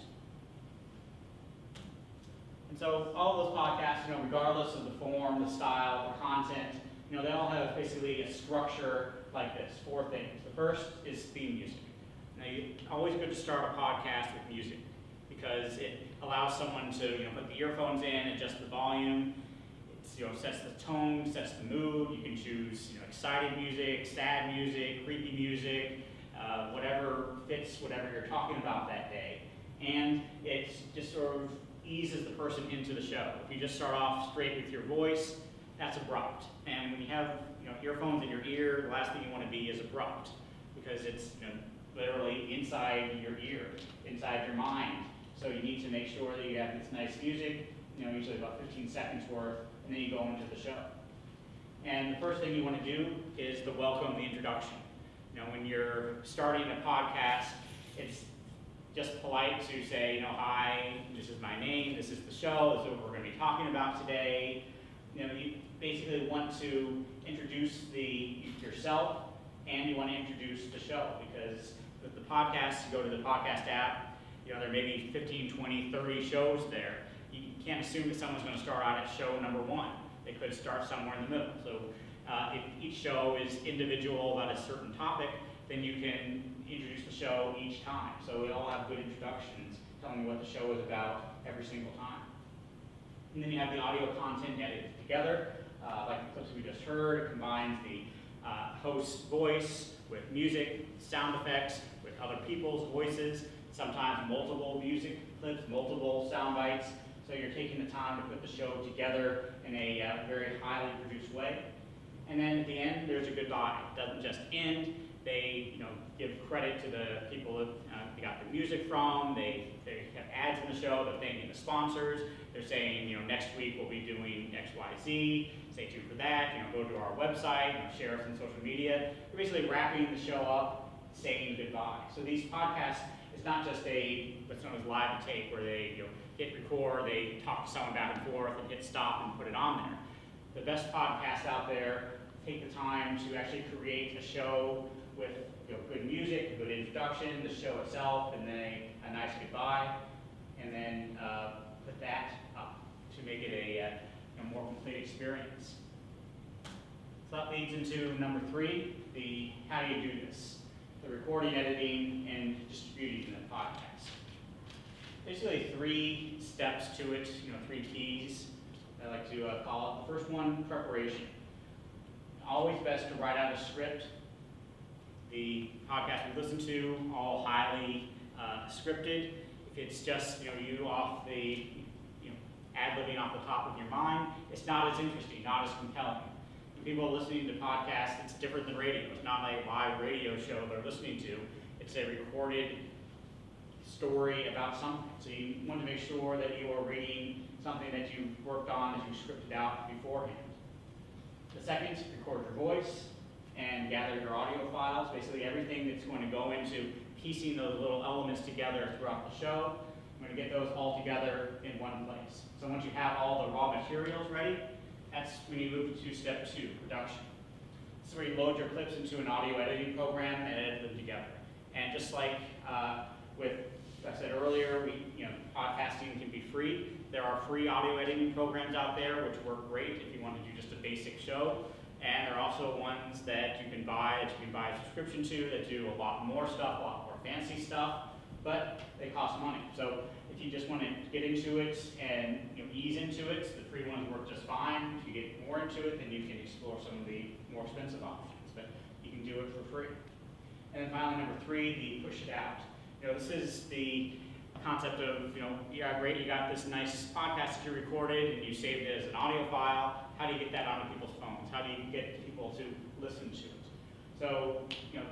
And so all of those podcasts, regardless of the form, the style, the content, they all have basically a structure like this, 4 things. The first is theme music. Now, it's always good to start a podcast with music, because it allows someone to put the earphones in, adjust the volume. It sets the tone, sets the mood. You can choose excited music, sad music, creepy music, whatever fits whatever you're talking about that day. And it just sort of eases the person into the show. If you just start off straight with your voice, that's abrupt. And when you have earphones in your ear, the last thing you want to be is abrupt, because it's literally inside your ear, inside your mind. So you need to make sure that you have this nice music, usually about 15 seconds worth, and then you go into the show. And the first thing you want to do is to welcome the introduction. When you're starting a podcast, it's just polite to say, hi, this is my name, this is the show, this is what we're going to be talking about today. You basically want to introduce yourself, and you want to introduce the show, because with the podcast, you go to the podcast app, there may be 15, 20, 30 shows there. You can't assume that someone's going to start out at show number 1. They could start somewhere in the middle. So if each show is individual about a certain topic, then you can introduce the show each time. So we all have good introductions telling you what the show is about every single time. And then you have the audio content edited together. Like the clips we just heard, it combines the host's voice with music, sound effects, with other people's voices, sometimes multiple music clips, multiple sound bites. So you're taking the time to put the show together in a very highly produced way. And then at the end, there's a goodbye. It doesn't just end. They give credit to the people that they got the music from. They have ads in the show. They're thanking the sponsors. They're saying, next week we'll be doing X, Y, Z. Stay tuned for that. Go to our website, share us on social media. They're basically wrapping the show up, saying goodbye. So these podcasts, it's not just what's known as live to tape, where they hit record, they talk to someone back and forth, and hit stop and put it on there. The best podcasts out there take the time to actually create a show with good music, a good introduction, the show itself, and then a nice goodbye, and then put that up to make it a more complete experience. So that leads into number 3, the how do you do this? The recording, editing, and distributing the podcast. Basically 3 steps to it, 3 keys I like to call it. The first one, preparation. Always best to write out a script. The podcast we listen to, all highly scripted. If it's just you off the ad-libbing off the top of your mind, it's not as interesting, not as compelling. When people are listening to podcasts, it's different than radio. It's not like a live radio show they're listening to. It's a recorded story about something. So you want to make sure that you are reading something that you've worked on, that you've scripted out beforehand. The second, record your voice and gather your audio files, basically everything that's going to go into piecing those little elements together throughout the show. I'm going to get those all together in one place. So once you have all the raw materials ready, that's when you move to step 2, production. This is where you load your clips into an audio editing program and edit them together. And just like with, as I said earlier, podcasting can be free. There are free audio editing programs out there which work great if you want to do just a basic show. And there are also ones that you can buy a subscription to, that do a lot more stuff, a lot more fancy stuff. but they cost money. So if you just want to get into it and ease into it, the free ones work just fine. If you get more into it, then you can explore some of the more expensive options, but you can do it for free. And then finally, number 3, the push it out. This is the concept of, yeah, great, you got this nice podcast that you recorded and you saved it as an audio file. How do you get that onto people's phones? How do you get people to listen to it? So,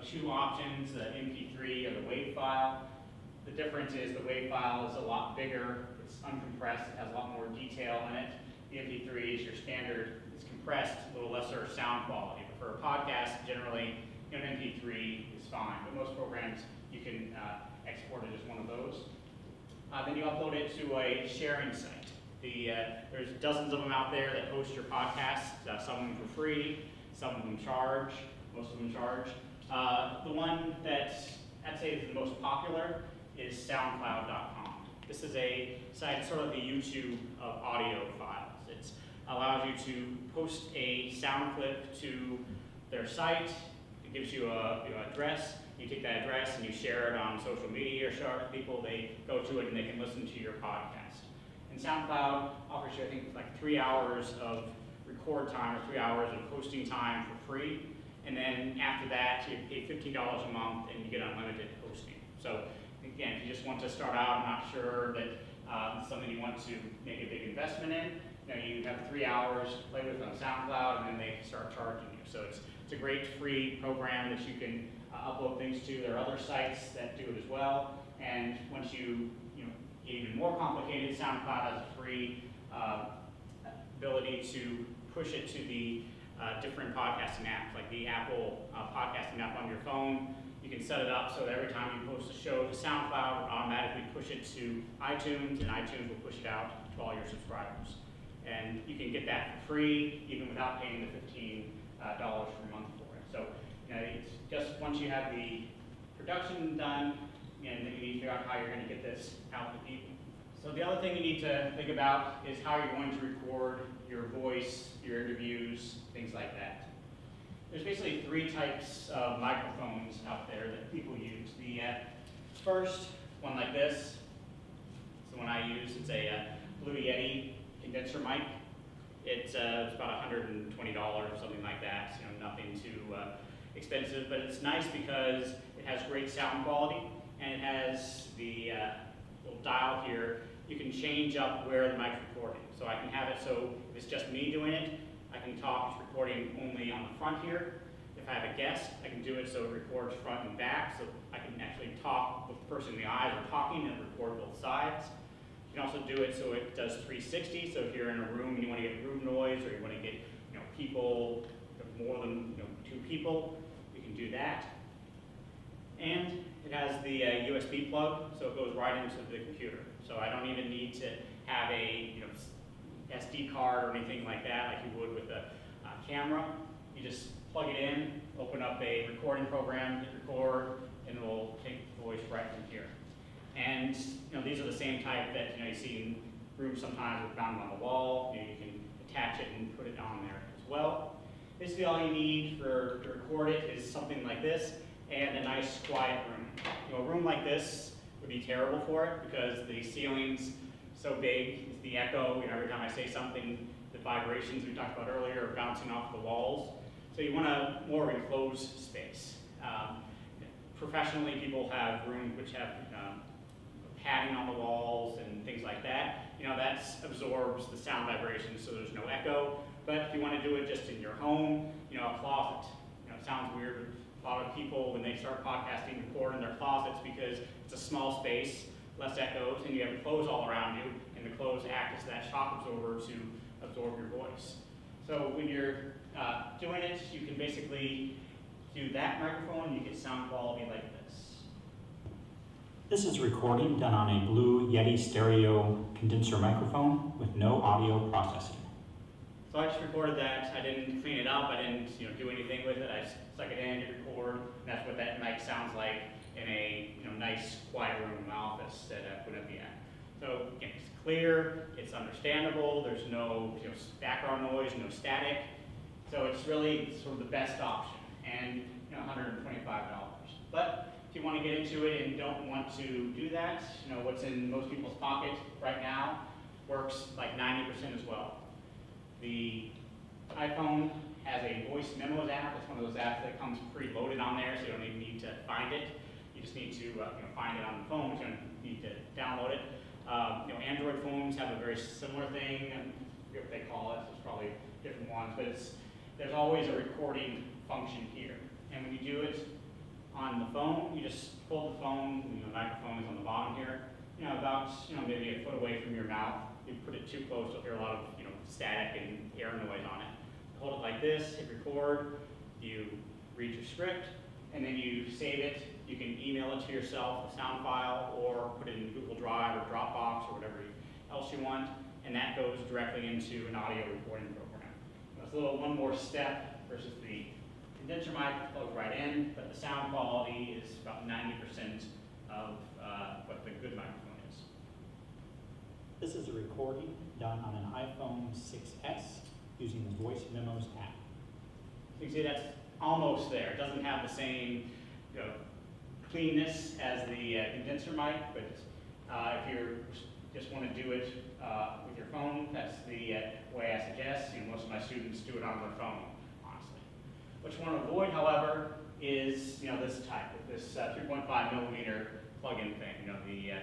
2 options, the MP3 or the WAV file. The difference is the WAV file is a lot bigger, it's uncompressed, it has a lot more detail in it. The MP3 is your standard, it's compressed, a little lesser sound quality. But for a podcast, generally, an MP3 is fine, but most programs, you can export it as one of those. Then you upload it to a sharing site. There's dozens of them out there that host your podcasts, some of them for free, some of them charge, most of them charge. The one that I'd say is the most popular is SoundCloud.com. This is a site, sort of the YouTube of audio files. It allows you to post a sound clip to their site. It gives you a address. You take that address and you share it on social media or share it with people. They go to it and they can listen to your podcast. And SoundCloud offers you, I think, like 3 hours of record time or 3 hours of hosting time for free. And then after that, you pay $15 a month and you get unlimited hosting. So again, if you just want to start out and not sure that it's something you want to make a big investment in, you have 3 hours to play with on SoundCloud and then they start charging you. So it's a great free program that you can upload things to. There are other sites that do it as well. And once you get even more complicated, SoundCloud has a free ability to push it to the different podcasting apps, like the Apple podcasting app on your phone. You can set it up so that every time you post a show to SoundCloud, it will automatically push it to iTunes, and iTunes will push it out to all your subscribers. And you can get that for free, even without paying the $15 per month for it. So it's just once you have the production done, and then you need to figure out how you're going to get this out to people. So the other thing you need to think about is how you're going to record your voice, your interviews, things like that. There's basically 3 types of microphones out there that people use. The first one like this is the one I use. It's a Blue Yeti condenser mic. It's about $120 or something like that. Nothing too expensive, but it's nice because it has great sound quality and it has the little dial here. You can change up where the mic's recording. So I can have it so if it's just me doing it, I can talk, it's recording only on the front here. If I have a guest, I can do it so it records front and back, so I can actually talk with the person in the eyes or talking and record both sides. You can also do it so it does 360, so if you're in a room and you want to get room noise or you want to get people, more than 2 people, you can do that. And it has the USB plug, so it goes right into the computer. So I don't even need to have a SD card or anything like that, like you would with a camera. You just plug it in, open up a recording program, hit record, and it will take the voice right from here. And these are the same type that you see in rooms sometimes with mounted on the wall. You can attach it and put it on there as well. Basically, all you need to record it is something like this and a nice quiet room. A room like this would be terrible for it because the ceiling's so big. It's the echo. Every time I say something, the vibrations we talked about earlier are bouncing off the walls. So you want a more enclosed space. Professionally, people have rooms which have padding on the walls and things like that. That absorbs the sound vibrations, so there's no echo. But if you want to do it just in your home, a closet. It sounds weird. A lot of people, when they start podcasting, record in their closets because it's a small space, less echoes, and you have clothes all around you, and the clothes act as that shock absorber to absorb your voice. So when you're doing it, you can basically do that microphone, and you get sound quality like this. This is recording done on a Blue Yeti stereo condenser microphone with no audio processing. So I just recorded that. I didn't clean it up. I didn't do anything with it. I just stuck it in, hit record, and that's what that mic sounds like in a nice quiet room in my office that I put at the end. So again, it's clear, it's understandable, there's no background noise, no static. So it's really sort of the best option, and $125. But if if you want to get into it and don't want to do that, what's in most people's pocket right now works like 90% as well. The iPhone has a voice memos app. It's one of those apps that comes preloaded on there, so you don't even need to find it. You just need to find it on the phone, but you don't need to download it. Android phones have a very similar thing. I forget what they call it. There's probably different ones, but there's always a recording function here. And when you do it on the phone, you just pull the phone. The microphone is on the bottom here. About maybe a foot away from your mouth. You put it too close, you'll hear a lot of static and air noise on it. Hold it like this, hit record, you read your script, and then you save it. You can email it to yourself, a sound file, or put it in Google Drive or Dropbox or whatever else you want, and that goes directly into an audio recording program. It's a little one more step versus the condenser mic plugs right in, but the sound quality is about 90% of what the good microphone is. This is a recording done on an iPhone 6S using the Voice Memos app. You can see that's almost there. It doesn't have the same cleanness as the condenser mic, but if you just want to do it with your phone, that's the way I suggest. Most of my students do it on their phone, honestly. What you want to avoid, however, is this type, this 3.5 millimeter plug-in thing. The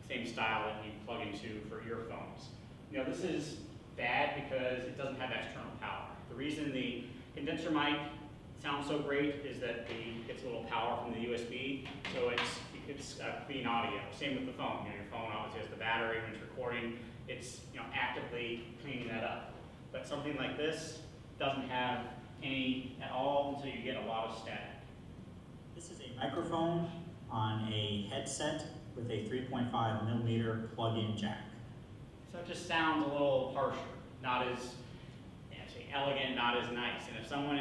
same style that you plug into for earphones. This is bad because it doesn't have external power. The reason the condenser mic sounds so great is that it gets a little power from the USB, so it's clean audio. Same with the phone. Your phone obviously has the battery when it's recording. It's actively cleaning that up. But something like this doesn't have any at all until you get a lot of static. This is a microphone on a headset with a 3.5 millimeter plug-in jack. So it just sounds a little harsher, not as say elegant, not as nice. And if someone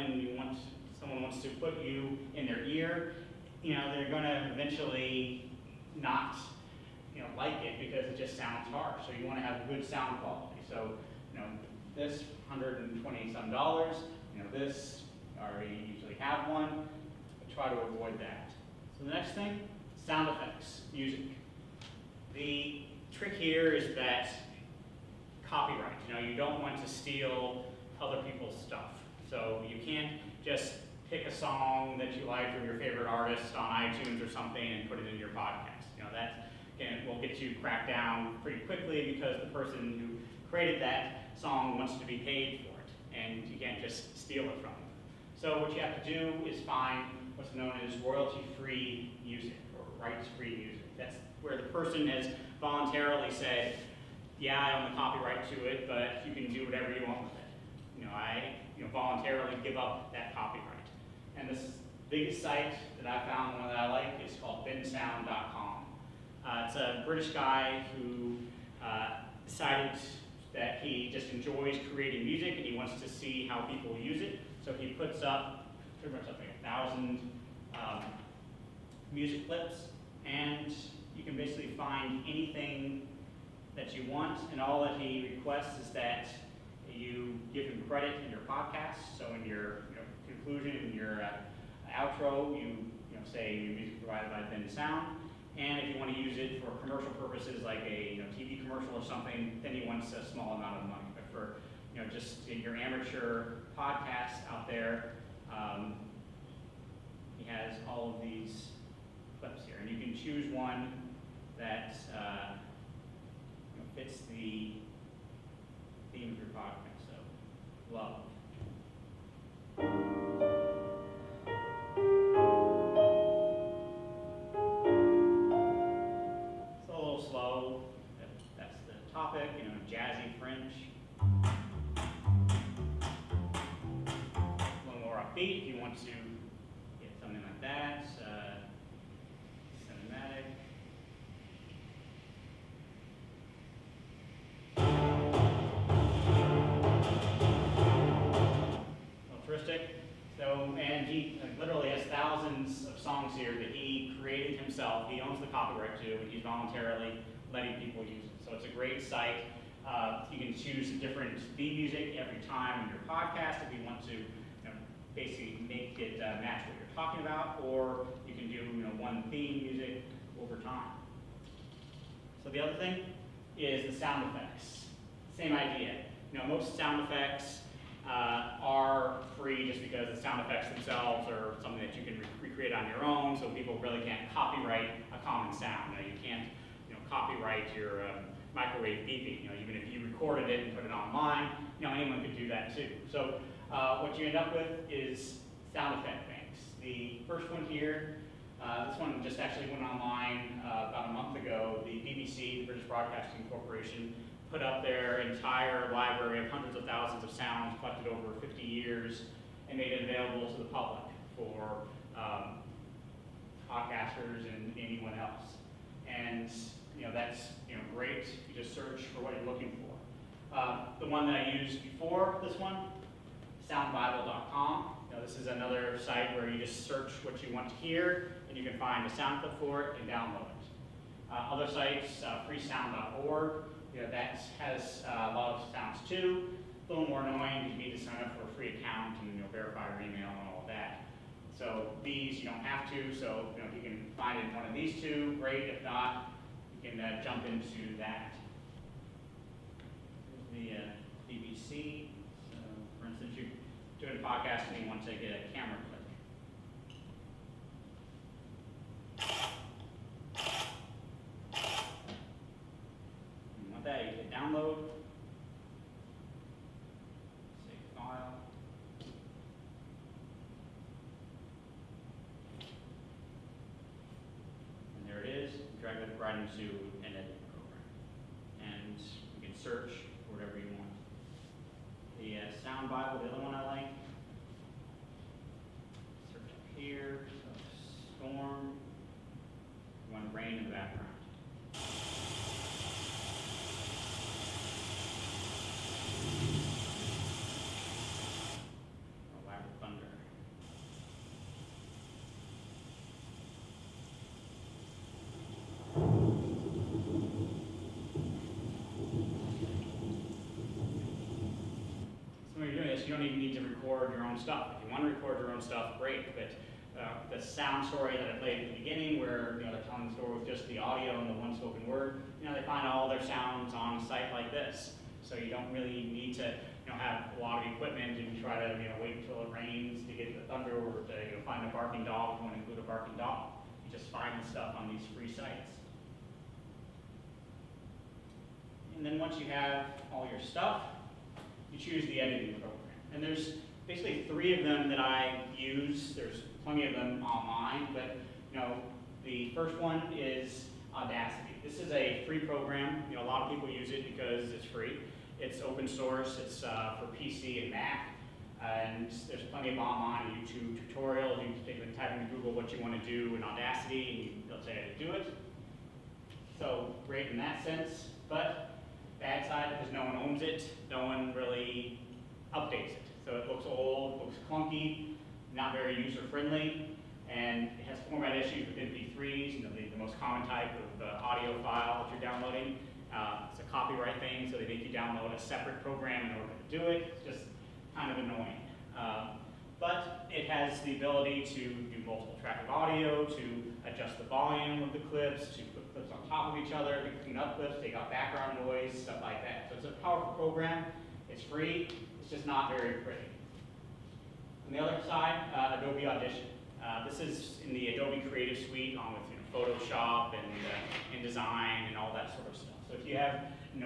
wants to put you in their ear, they're going to eventually not like it because it just sounds harsh. So you want to have good sound quality. So this $120 some, this I already usually have one, but try to avoid that. So the next thing, sound effects, music. The trick here is that copyright. You don't want to steal other people's stuff. So you can't just pick a song that you like from your favorite artist on iTunes or something and put it in your podcast. That will get you cracked down pretty quickly because the person who created that song wants to be paid for it, and you can't just steal it from them. So what you have to do is find what's known as royalty-free music or rights-free music. That's where the person has voluntarily said, yeah, I own the copyright to it, but you can do whatever you want with it. I voluntarily give up that copyright. And this biggest site that I found, one that I like, is called bensound.com. It's a British guy who decided that he just enjoys creating music and he wants to see how people use it. So he puts up pretty much like 1,000 music clips, and you can basically find anything that you want, and all that he requests is that you give him credit in your podcast. So in your conclusion, in your outro, you say your music provided by Ben Sound. And if you want to use it for commercial purposes, like a TV commercial or something, then he wants a small amount of money. But for just your amateur podcasts out there, he has all of these clips here, and you can choose one that fits the theme of your podcast. So, love. It's a little slow. That's the topic. Jazzy French. A little more upbeat if you want to get something like that. Cinematic. Altruistic. So, and he literally has thousands of songs here that he created himself. He owns the copyright to, and he's voluntarily letting people use it. So it's a great site. You can choose different theme music every time in your podcast if you want to basically make it match what you're talking about, or you can do one theme music over time. So the other thing is the sound effects. Same idea. Most sound effects are free just because the sound effects themselves are something that you can recreate on your own, so people really can't copyright a common sound. You can't copyright your microwave beeping. Even if you recorded it and put it online, anyone could do that too. So what you end up with is sound effect banks. The first one here, this one just actually went online about a month ago. The BBC, the British Broadcasting Corporation, put up their entire library of hundreds of thousands of sounds collected over 50 years and made it available to the public for podcasters and anyone else. And that's great. You just search for what you're looking for. The one that I used before this one, soundbible.com. This is another site where you just search what you want to hear, and you can find a sound clip for it and download it. Other sites, freesound.org, that has a lot of sounds too. A little more annoying because you need to sign up for a free account and verify your email and all of that. So these you don't have to. So if you can find it in one of these two, great. If not, you can jump into that. Here's the BBC. So for instance, you're doing a podcast and you want to get a camera clip. You want that, you hit download. Save file. And there it is. Drag it right into an editing program. And you can search for whatever you want. The Sound Bible, the other one I like. Search up here, so storm. You want rain in the background. Or loud thunder. So when you're doing this, you don't even need to record your own stuff. If you want to record your own stuff, great. But the sound story that I played at the beginning, where they're telling the story with just the audio and the one spoken word, they find all their sounds on a site like this. So you don't really need to have a lot of equipment and try to wait until it rains to get the thunder, or to find a barking dog if you want to include a barking dog. You just find the stuff on these free sites. And then once you have all your stuff, you choose the editing program. And there's basically 3 of them that I use. There's plenty of them online, but the first one is Audacity. This is a free program. A lot of people use it because it's free. It's open source. It's for PC and Mac. And there's plenty of online YouTube tutorials. You can type into Google what you want to do in Audacity, and they'll tell you how to do it. So great in that sense, but bad side because no one owns it. No one really updates it. So it looks old, looks clunky, not very user-friendly, and it has format issues with MP3s, the most common type of audio file that you're downloading. It's a copyright thing, so they make you download a separate program in order to do it. It's just kind of annoying. But it has the ability to do multiple track of audio, to adjust the volume of the clips, to put clips on top of each other, to clean up clips, take out background noise, stuff like that. So it's a powerful program. It's free. It's just not very pretty. On the other side, Adobe Audition. This is in the Adobe Creative Suite, along with Photoshop and InDesign and all that sort of stuff. So if you have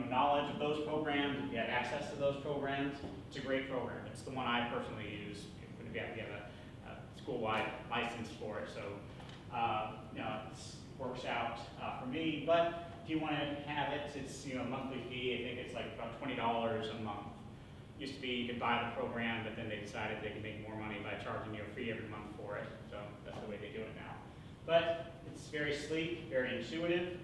knowledge of those programs, if you have access to those programs, it's a great program. It's the one I personally use. We have a school-wide license for it, so it works out for me. But if you want to have it, it's a monthly fee. I think it's like about $20 a month. Used to be you could buy the program, but then they decided they could make more money by charging you a fee every month for it. So that's the way they do it now. But it's very sleek, very intuitive.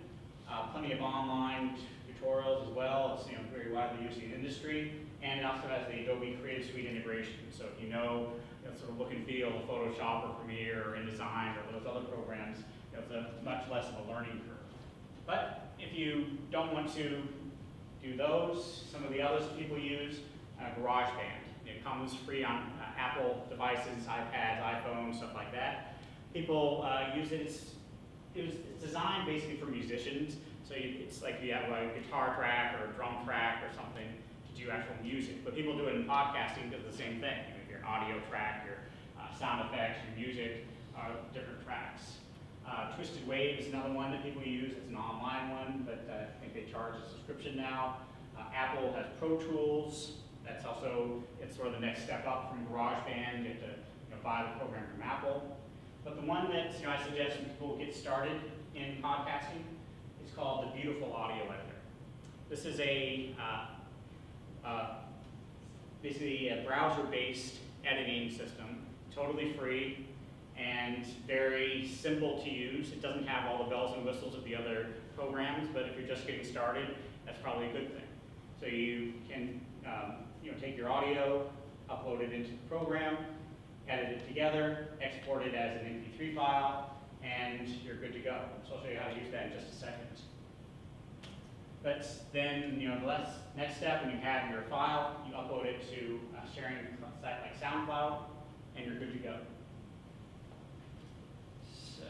Plenty of online tutorials as well. It's very widely used in the industry, and it also has the Adobe Creative Suite integration. So if you know sort of look and feel of Photoshop or Premiere or InDesign or those other programs, it's a much less of a learning curve. But if you don't want to do those, some of the others people use, GarageBand It comes free on Apple devices, iPads, iPhones, stuff like that. People use it. It's designed basically for musicians. So it's like you have a guitar track or a drum track or something to do actual music. But people do it in podcasting because it's the same thing. Your audio track, your sound effects, your music are different tracks. Twisted Wave is another one that people use. It's an online one, but I think they charge a subscription now. Apple has Pro Tools. That's also, it's sort of the next step up from GarageBand. You have to buy the program from Apple. But the one that I suggest when people get started in podcasting is called the Beautiful Audio Editor. This is basically a browser-based editing system, totally free and very simple to use. It doesn't have all the bells and whistles of the other programs, but if you're just getting started, that's probably a good thing. So you can take your audio, upload it into the program, edit it together, export it as an MP3 file, and you're good to go. So I'll show you how to use that in just a second. But then, the next step, when you have your file, you upload it to a sharing site like SoundCloud, and you're good to go. So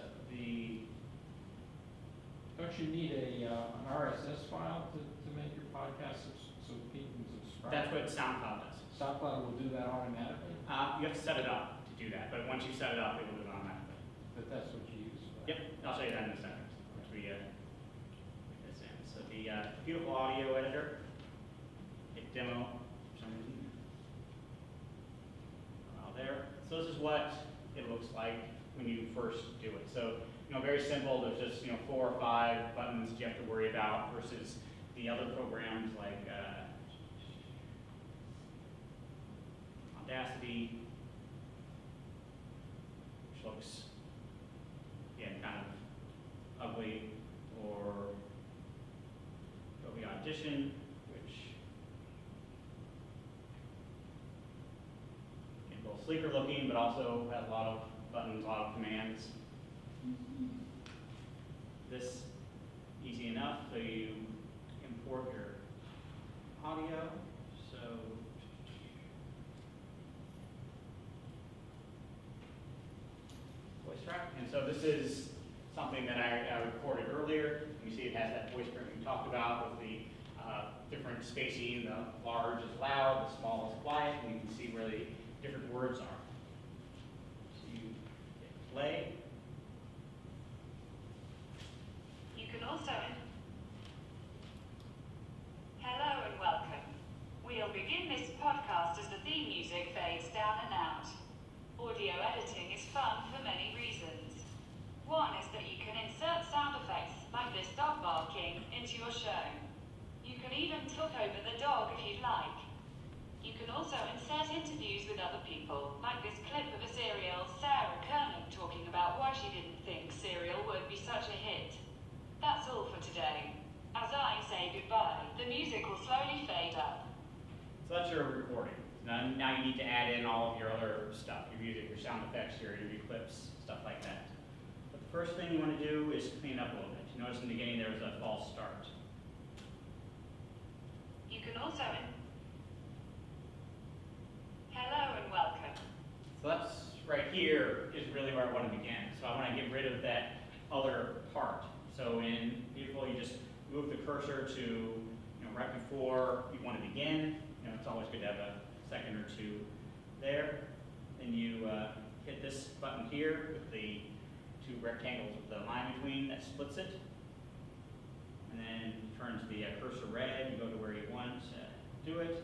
don't you need an RSS file to make your podcast so people can subscribe? That's what SoundCloud does. SoundCloud will do that automatically? You have to set it up to do that, but once you set it up, it will do it automatically. But that's what you use for that? Yep, I'll show you that in a second. Once we get this in. So the Beautiful Audio Editor, hit demo for some reason. There. So this is what it looks like when you first do it. So, very simple. There's just 4 or 5 buttons you have to worry about versus the other programs like Audacity, which looks kind of ugly, or Adobe Audition, which is a little sleeker looking, but also has a lot of buttons, a lot of commands. This easy enough, so you import your audio. So voice track, and so this is something that I recorded earlier. You see it has that voice print we talked about with the different spacing. The large is loud, the small is quiet, and you can see where the different words are. So you hit play. You can also... Hello and welcome. We'll begin this podcast as the theme music fades down and out. Audio editing is fun for many reasons. One is that you can insert sound effects like this dog barking into your show. You can even talk over the dog if you'd like. You can also insert interviews with other people, like this clip of a serial Sarah Kernan talking about why she didn't think Serial would be such a hit. That's all for today. As I say goodbye, the music will slowly fade up. So that's your recording. Now you need to add in all of your other stuff, your music, your sound effects, your interview clips, stuff like that. But the first thing you want to do is clean up a little bit. You notice in the beginning there was a false start. You can also... Hello and welcome. So that's right here is really where I want to begin. So I want to get rid of that other part. So in Beautiful, you just move the cursor to right before you want to begin. It's always good to have a second or two there. Then you hit this button here with the 2 rectangles with the line between that splits it. And then turns the cursor red. You go to where you want to do it,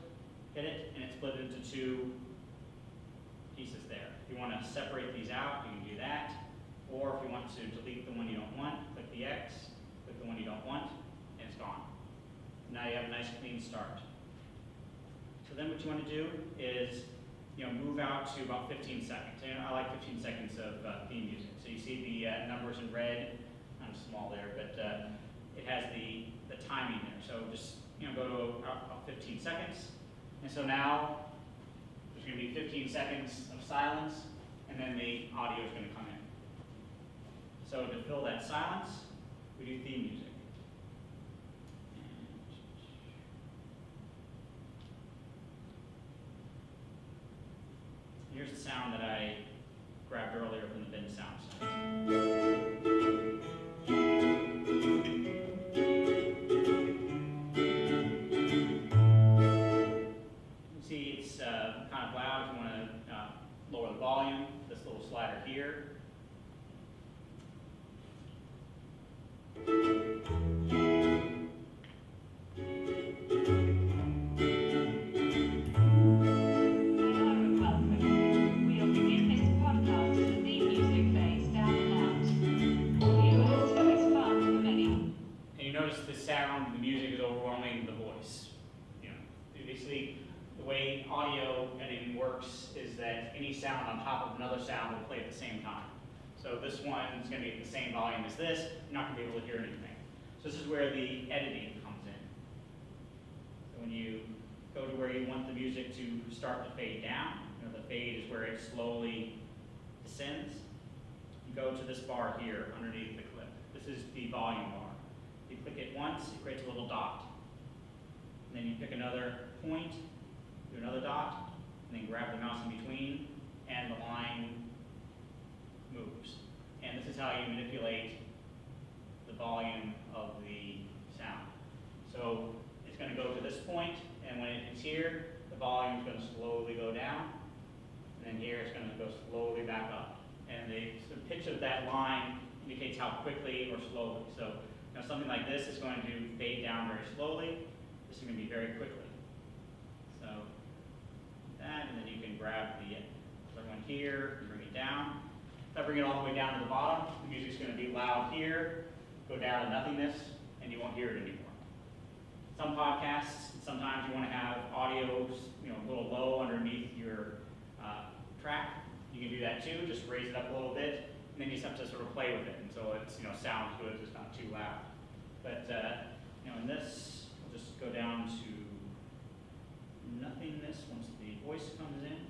hit it, and it's split into 2 pieces there. If you want to separate these out, you can do that. Or if you want to delete the one you don't want, click the X, click the one you don't want, and it's gone. Now you have a nice clean start. So then what you want to do is move out to about 15 seconds. I like 15 seconds of theme music. So you see the numbers in red. I'm small there, but it has the timing there. So just go to about 15 seconds. And so now there's going to be 15 seconds of silence, and then the audio is going to come in. So to fill that silence, we do theme music. Here's the sound that I grabbed earlier from the bin sound site. You see it's kind of loud. If you want to lower the volume, this little slider here. Notice the sound, the music is overwhelming the voice. You know, basically, the way audio editing works is that any sound on top of another sound will play at the same time. So this one is going to be at the same volume as this. You're not going to be able to hear anything. So this is where the editing comes in. So when you go to where you want the music to start to fade down, you know, the fade is where it slowly descends. You go to this bar here underneath the clip. This is the volume bar. You click it once, it creates a little dot. And then you pick another point, do another dot, and then grab the mouse in between, and the line moves. And this is how you manipulate the volume of the sound. So it's going to go to this point, and when it's here, the volume is going to slowly go down, and then here it's going to go slowly back up. And the pitch of that line indicates how quickly or slowly. So now something like this is going to fade down very slowly. This is going to be very quickly. So that, and then you can grab the other one here and bring it down. If I bring it all the way down to the bottom, the music's going to be loud here, go down to nothingness, and you won't hear it anymore. Some podcasts, sometimes you want to have audio, you know, a little low underneath your track. You can do that too. Just raise it up a little bit. And then you just have to sort of play with it until it's, you know, sounds good, so it's not too loud. But, you know, in this, we'll just go down to nothingness once the voice comes in.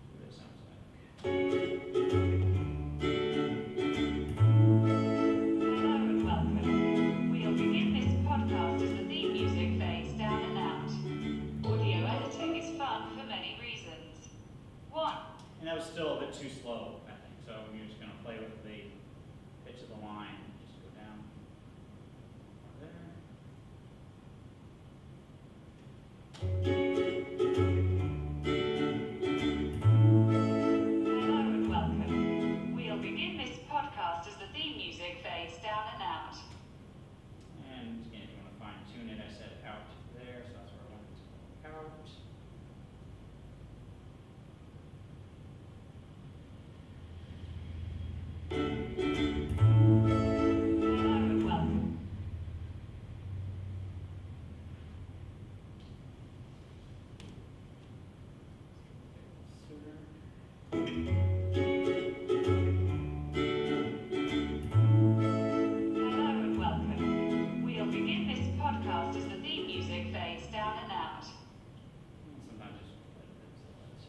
See what it sounds like. Hello and welcome. We'll begin this podcast as the theme music fades down and out. Audio editing is fun for many reasons. One. And that was still a bit too slow. So you're just going to play with the pitch of the line. Just go down Hello and welcome. We'll begin this podcast as the theme music fades down and out. And again, if you want to fine tune it, I said out there, so that's where I want it to go out. Hello and welcome. Hello and welcome. We'll begin this podcast as the theme music fades down and out. Sometimes just play with it, so that's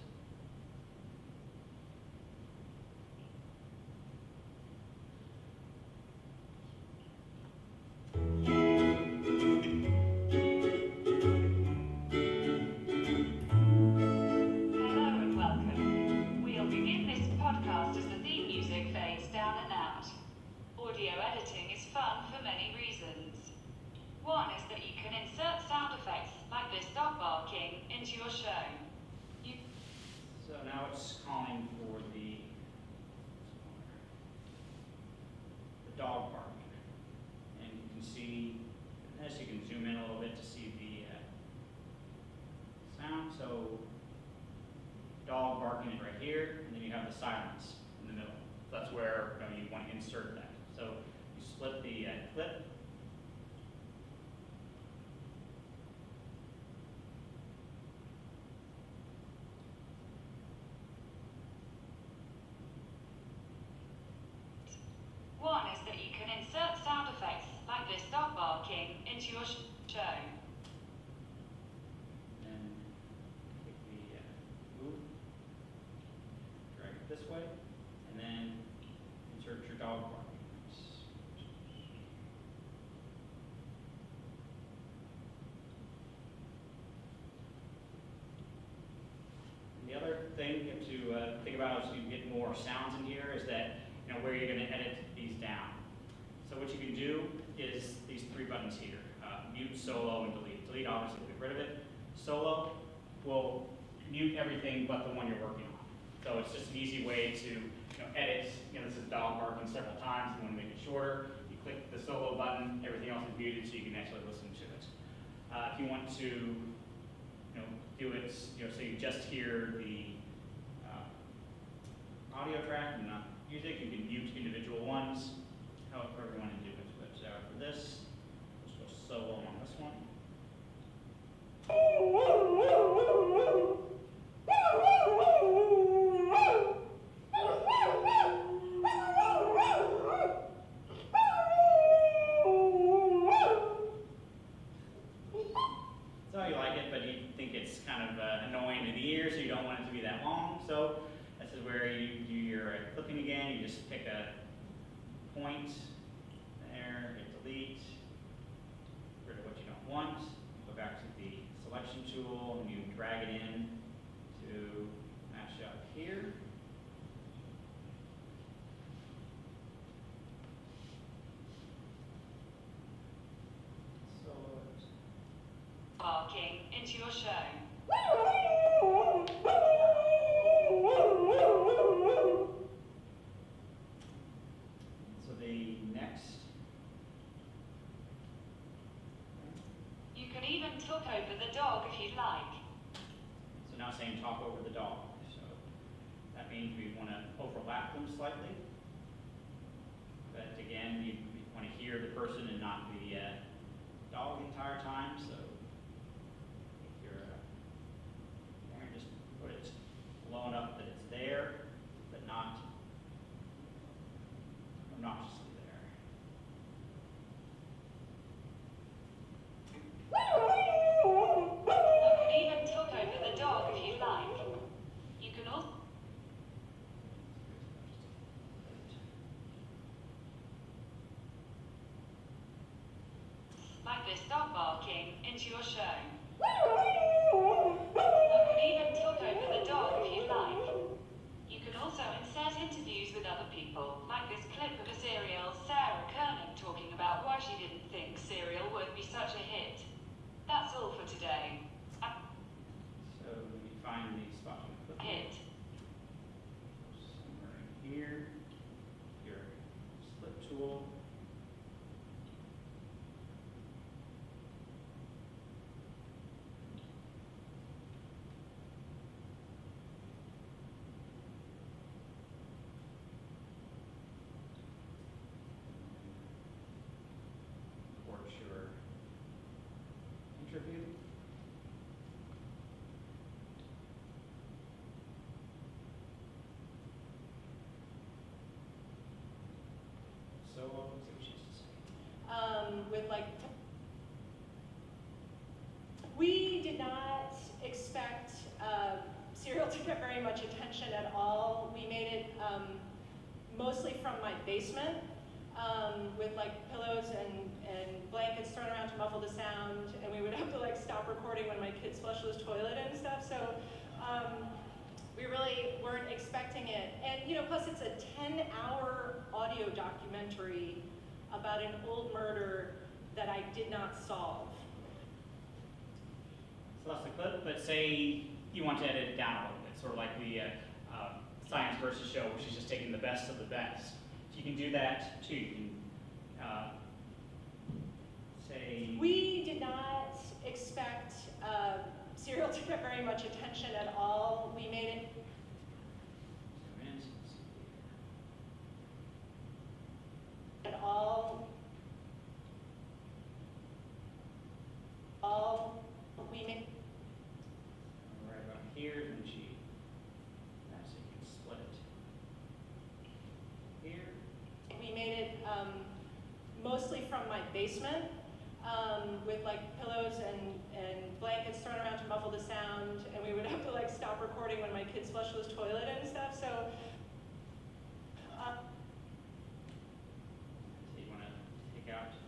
Hello and welcome. We'll begin this podcast as the theme music fades down and out. Audio editing is fun for many reasons. One is that you can insert sound effects like this dog barking into your show. So now it's calling for the dog barking. And you can see, as you can zoom in a little bit to see the sound. So dog barking is right here, and then you have the silence in the middle. So that's where you want to insert that. So you split the clip. One is that you can insert sound effects like this dog barking into your show. And take the move, drag it this way, and then insert your dog barking. And the other thing you have to think about as you get more sounds in here is that, where you're going to edit these down. So what you can do is these three buttons here, mute, solo, and delete. Delete, obviously, we'll get rid of it. Solo will mute everything but the one you're working on. So it's just an easy way to edit. This is dog barking several times. You want to make it shorter. You click the solo button. Everything else is muted, so you can actually listen to it. If you want to, do it, so you just hear the audio track and not music. You can mute individual ones, however you want to do it. But for this, let's go solo on this one. So you like it, but you think it's kind of annoying to the ear, so you don't want it to be that long. So this is where you do your clipping again. You just pick a point there, hit delete, get rid of what you don't want. Go back to the selection tool and you drag it in to match up here. Barking into your show. So the next. You can even talk over the dog if you'd like. So now saying talk over the dog. So that means we want to overlap them slightly. But again, you want to hear the person and not the dog the entire time. So if you're there, just put it low enough that it's there, but not obnoxiously there. You can even talk over the dog if you'd like. You can also like this dog barking into your show. You can even talk over the dog if you'd like. You can also insert interviews with other people, like this clip of a serial Sarah Koenig talking about why she didn't think Serial would be such a hit. That's all for today. So when you find the spot you click Hit. somewhere in here, your split tool. Report your interview. So, what was it she used to say? With like, we did not expect Serial to get very much attention at all. We made it mostly from my basement with like pillows and blankets thrown around to muffle the sound, and we would have to like stop recording when my kids flushed the toilet and stuff. So we really weren't expecting it. And plus it's a 10-hour audio documentary about an old murder that I did not solve. So that's the clip, but say you want to edit it down a little bit, sort of like the Science versus Show, which is just taking the best of the best. So you can do that too. You can say... We did not expect Serial to get very much attention at all. We made it... At all... we made... Right about here, and she... So you can split it. Here. We made it mostly from my basement with like pillows and blankets thrown around to muffle the sound, and we would have to like stop recording when my kids flushed the toilet and stuff. So you want to take out there.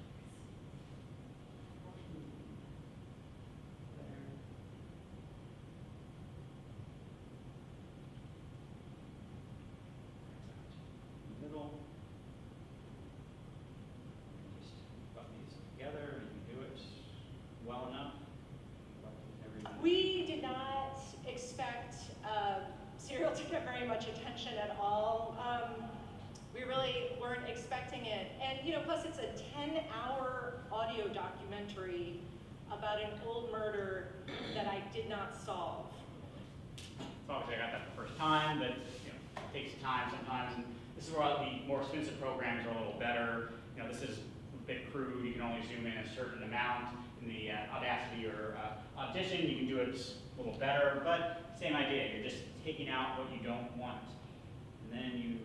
serial to get very much attention at all. We really weren't expecting it. And plus it's a 10-hour audio documentary about an old murder that I did not solve. So obviously I got that the first time, but it takes time sometimes. And this is where the more expensive programs are a little better. This is a bit crude. You can only zoom in a certain amount. In the Audacity or Audition, you can do it a little better, but same idea. You're just taking out what you don't want. And then you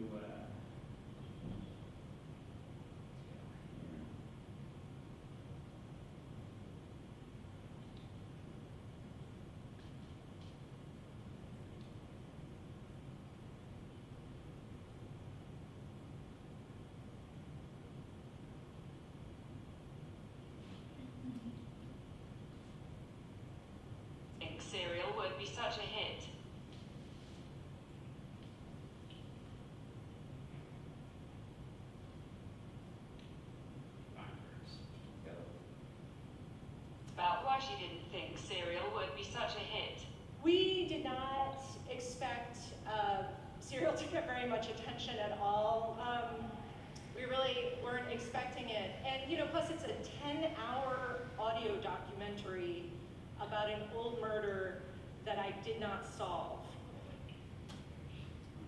Serial would be such a hit. About why she didn't think Serial would be such a hit. We did not expect Serial to get very much attention at all. We really weren't expecting it. And plus it's a 10-hour audio documentary about an old murder that I did not solve.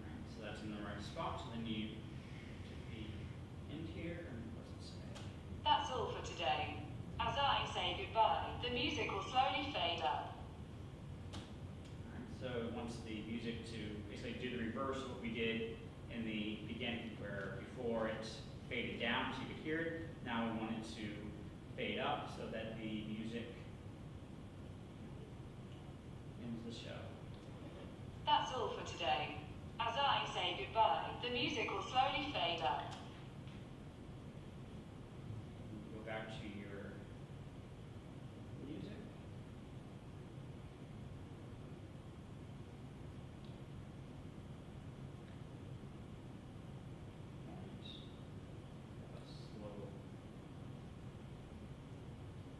Alright, so that's in the right spot. So then you to the end here, and what does it say? That's all for today. As I say goodbye, the music will slowly fade up. Alright, so it wants the music to basically do the reverse of what we did in the beginning, where before it faded down so you could hear it. Now we want it to fade up so that the music ends the show. That's all for today. As I say goodbye, the music will slowly fade up. Go back to your music. A slow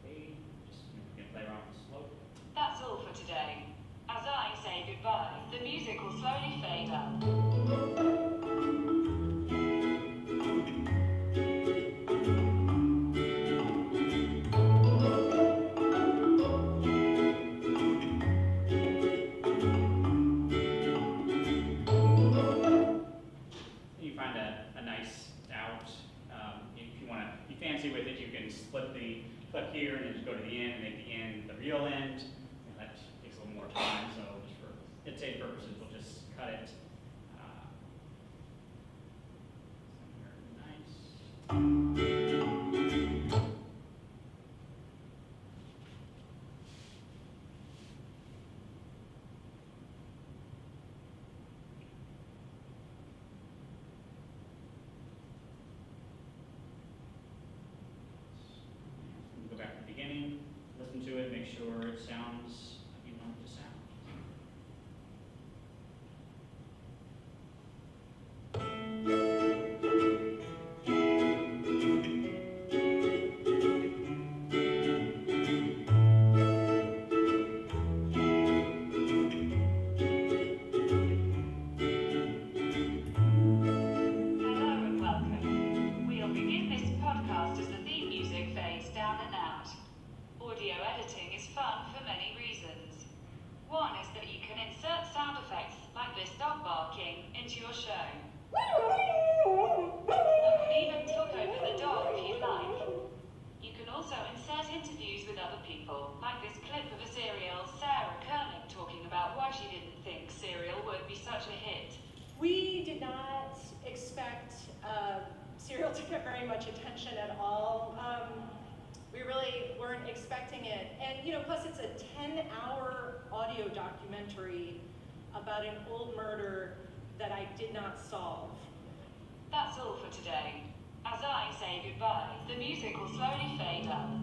fade. Just you can play around with the slope. That's all for today. As I say goodbye, the music will slowly fade up. You find a nice out. If you want to be fancy with it, you can split the clip here and then just go to the end and make the end the real end. And that takes a little more time, so just for its sake purposes, we'll just cut it. Nice. Go back to the beginning, listen to it, make sure it sounds like you want it to sound. Hello and welcome. We'll begin this podcast as the theme music fades down and out. Audio editing is fun for many reasons. One is that you can insert sound effects like this dog barking into your show. You can even talk over the dog if you like. You can also insert interviews with other people, like this clip of a serial Sarah Koenig talking about why she didn't think Serial would be such a hit. We did not expect Serial to get very much attention at all. We really weren't expecting it. And plus it's a 10-hour audio documentary about an old murder that I did not solve. That's all for today. As I say goodbye, the music will slowly fade up.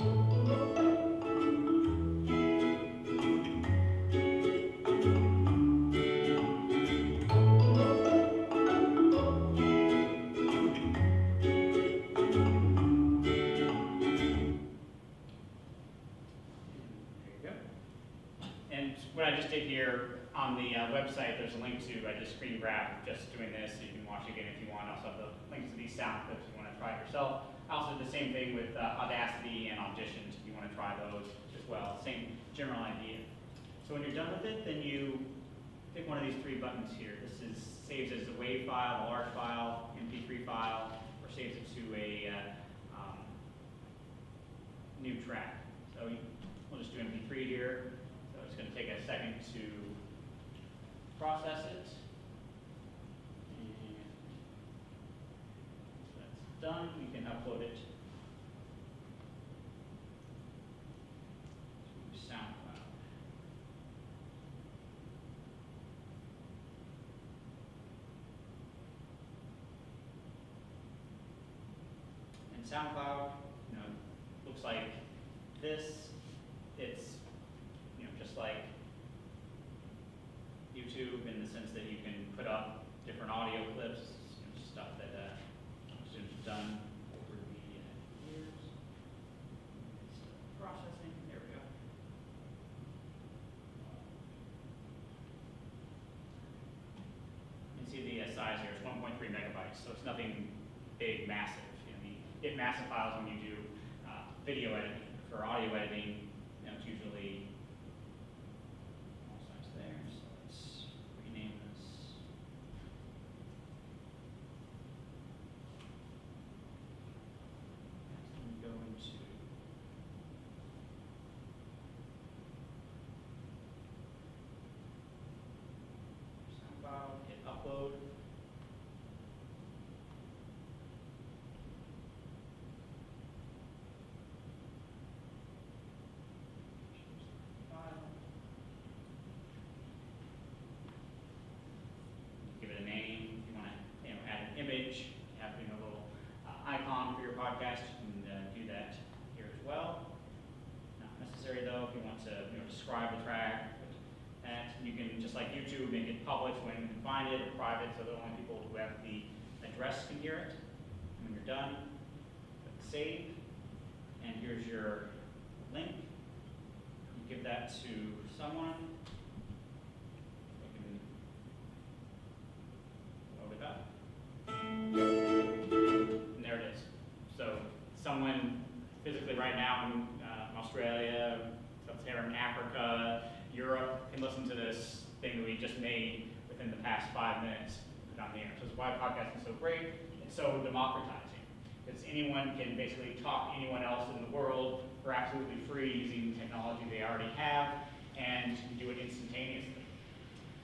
There you go. And what I just did here, on the website, there's a link to, I just screen grab just doing this, so you can watch again if you want. I also have the links to these sound clips if you want to try it yourself. I also did the same thing with Audacity and Auditions if you want to try those as well. Same general idea. So when you're done with it, then you pick one of these three buttons here. This is saves as a WAV file, a large file, MP3 file, or saves it to a new track. So we'll just do MP3 here. So it's going to take a second to process it. And so that's done. You can upload it to SoundCloud. And SoundCloud, looks like this. It's just like YouTube in the sense that you can put up different audio clips, stuff that students have done over the years. It's processing. There we go. You can see the size here. It's 1.3 megabytes, so it's nothing big, massive. The massive files when you do video editing. For audio editing, it's usually all size there. So let's rename this. And go into SoundCloud, hit upload. Image, having a little icon for your podcast, you can do that here as well. Not necessary though if you want to describe the track. That you can, just like YouTube, make it public when you can find it, or private so that only people who have the address can hear it. And when you're done, click save, and here's your link. You give that to someone. You can load it up. And there it is. So someone physically right now in Australia, Sub-Saharan Africa, Europe can listen to this thing that we just made within the past 5 minutes on the air. So that's why podcasting is so great. It's so democratizing. Because anyone can basically talk to anyone else in the world for absolutely free using technology they already have and do it instantaneously.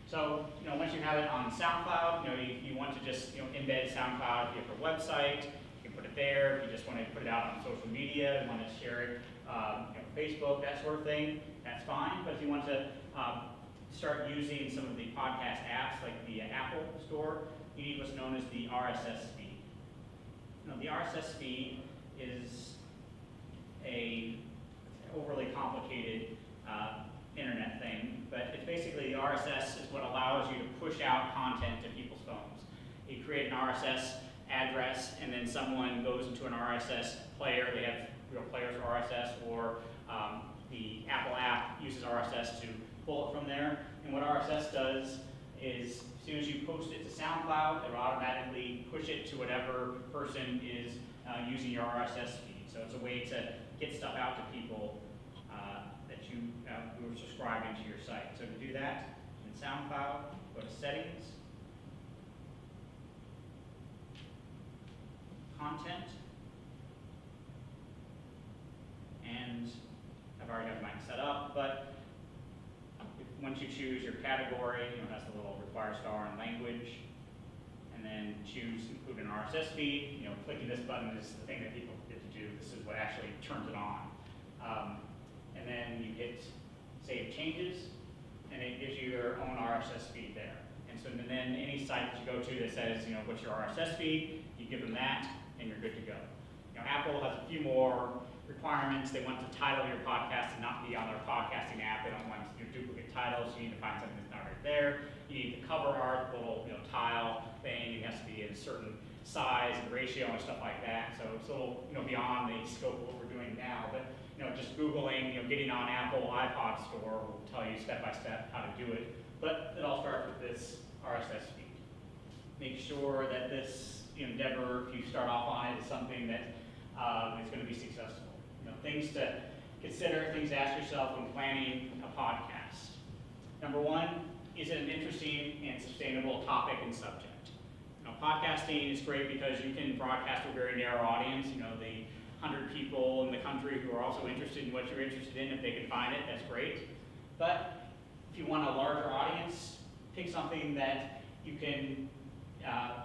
So, once you have it on SoundCloud, if you want to just, embed SoundCloud, if you have a website, you can put it there. If you just want to put it out on social media and want to share it, Facebook, that sort of thing, that's fine. But if you want to start using some of the podcast apps like the Apple Store, you need what's known as the RSS feed. The RSS feed is a overly complicated internet thing, but it's basically the RSS is what allows you to push out content to people's phones. You create an RSS address, and then someone goes into an RSS player. They have real players for RSS, or the Apple app uses RSS to pull it from there. And what RSS does is, as soon as you post it to SoundCloud, it will automatically push it to whatever person is using your RSS feed. So it's a way to get stuff out to people who are subscribing to your site. So to do that, in SoundCloud, go to Settings, Content, and I've already got mine set up, but once you choose your category, it has the little require star and language, and then choose include an RSS feed. Clicking this button is the thing that people get to do. This is what actually turns it on. And then you hit Save Changes, and it gives you your own RSS feed there. And so then any site that you go to that says, what's your RSS feed, you give them that, and you're good to go. Apple has a few more requirements. They want the title of your podcast to not be on their podcasting app. They don't want your duplicate titles. You need to find something that's not right there. You need the cover art, the little tile thing. It has to be in a certain size and ratio and stuff like that. So it's a little beyond the scope of what we're doing now. But just Googling getting on Apple iPod Store will tell you step by step how to do it But it all starts with this RSS feed. Make sure that this endeavor, if you start off on it, is something that is going to be successful. Things to consider, things to ask yourself when planning a podcast. Number one, is it an interesting and sustainable topic and subject? Podcasting is great because you can broadcast to a very narrow audience. The 100 people in the country who are also interested in what you're interested in, if they can find it, that's great. But if you want a larger audience, pick something that you can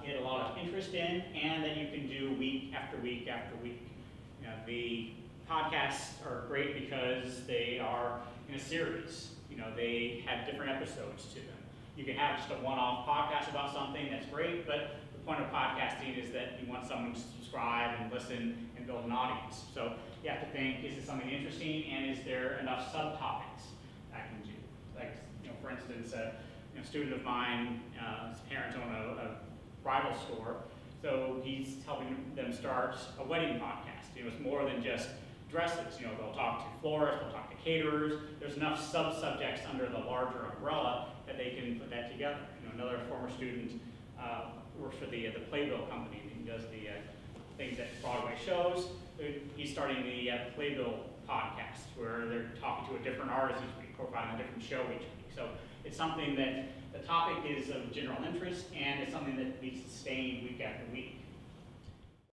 get a lot of interest in and that you can do week after week after week. The podcasts are great because they are in a series. They have different episodes to them. You can have just a one-off podcast about something, that's great, but the point of podcasting is that you want someone to subscribe and listen and build an audience. So you have to think, is it something interesting, and is there enough subtopics I can do? Like, for instance, a student of mine, his parents own a bridal store, so he's helping them start a wedding podcast. It's more than just dresses. They'll talk to florists, they'll talk to caterers. There's enough sub-subjects under the larger umbrella that they can put that together. Another former student works for the Playbill company. He does the things at Broadway shows. He's starting the Playbill podcast, where they're talking to a different artist each week, profiling a different show each week. So it's something that the topic is of general interest, and it's something that we sustain week after week.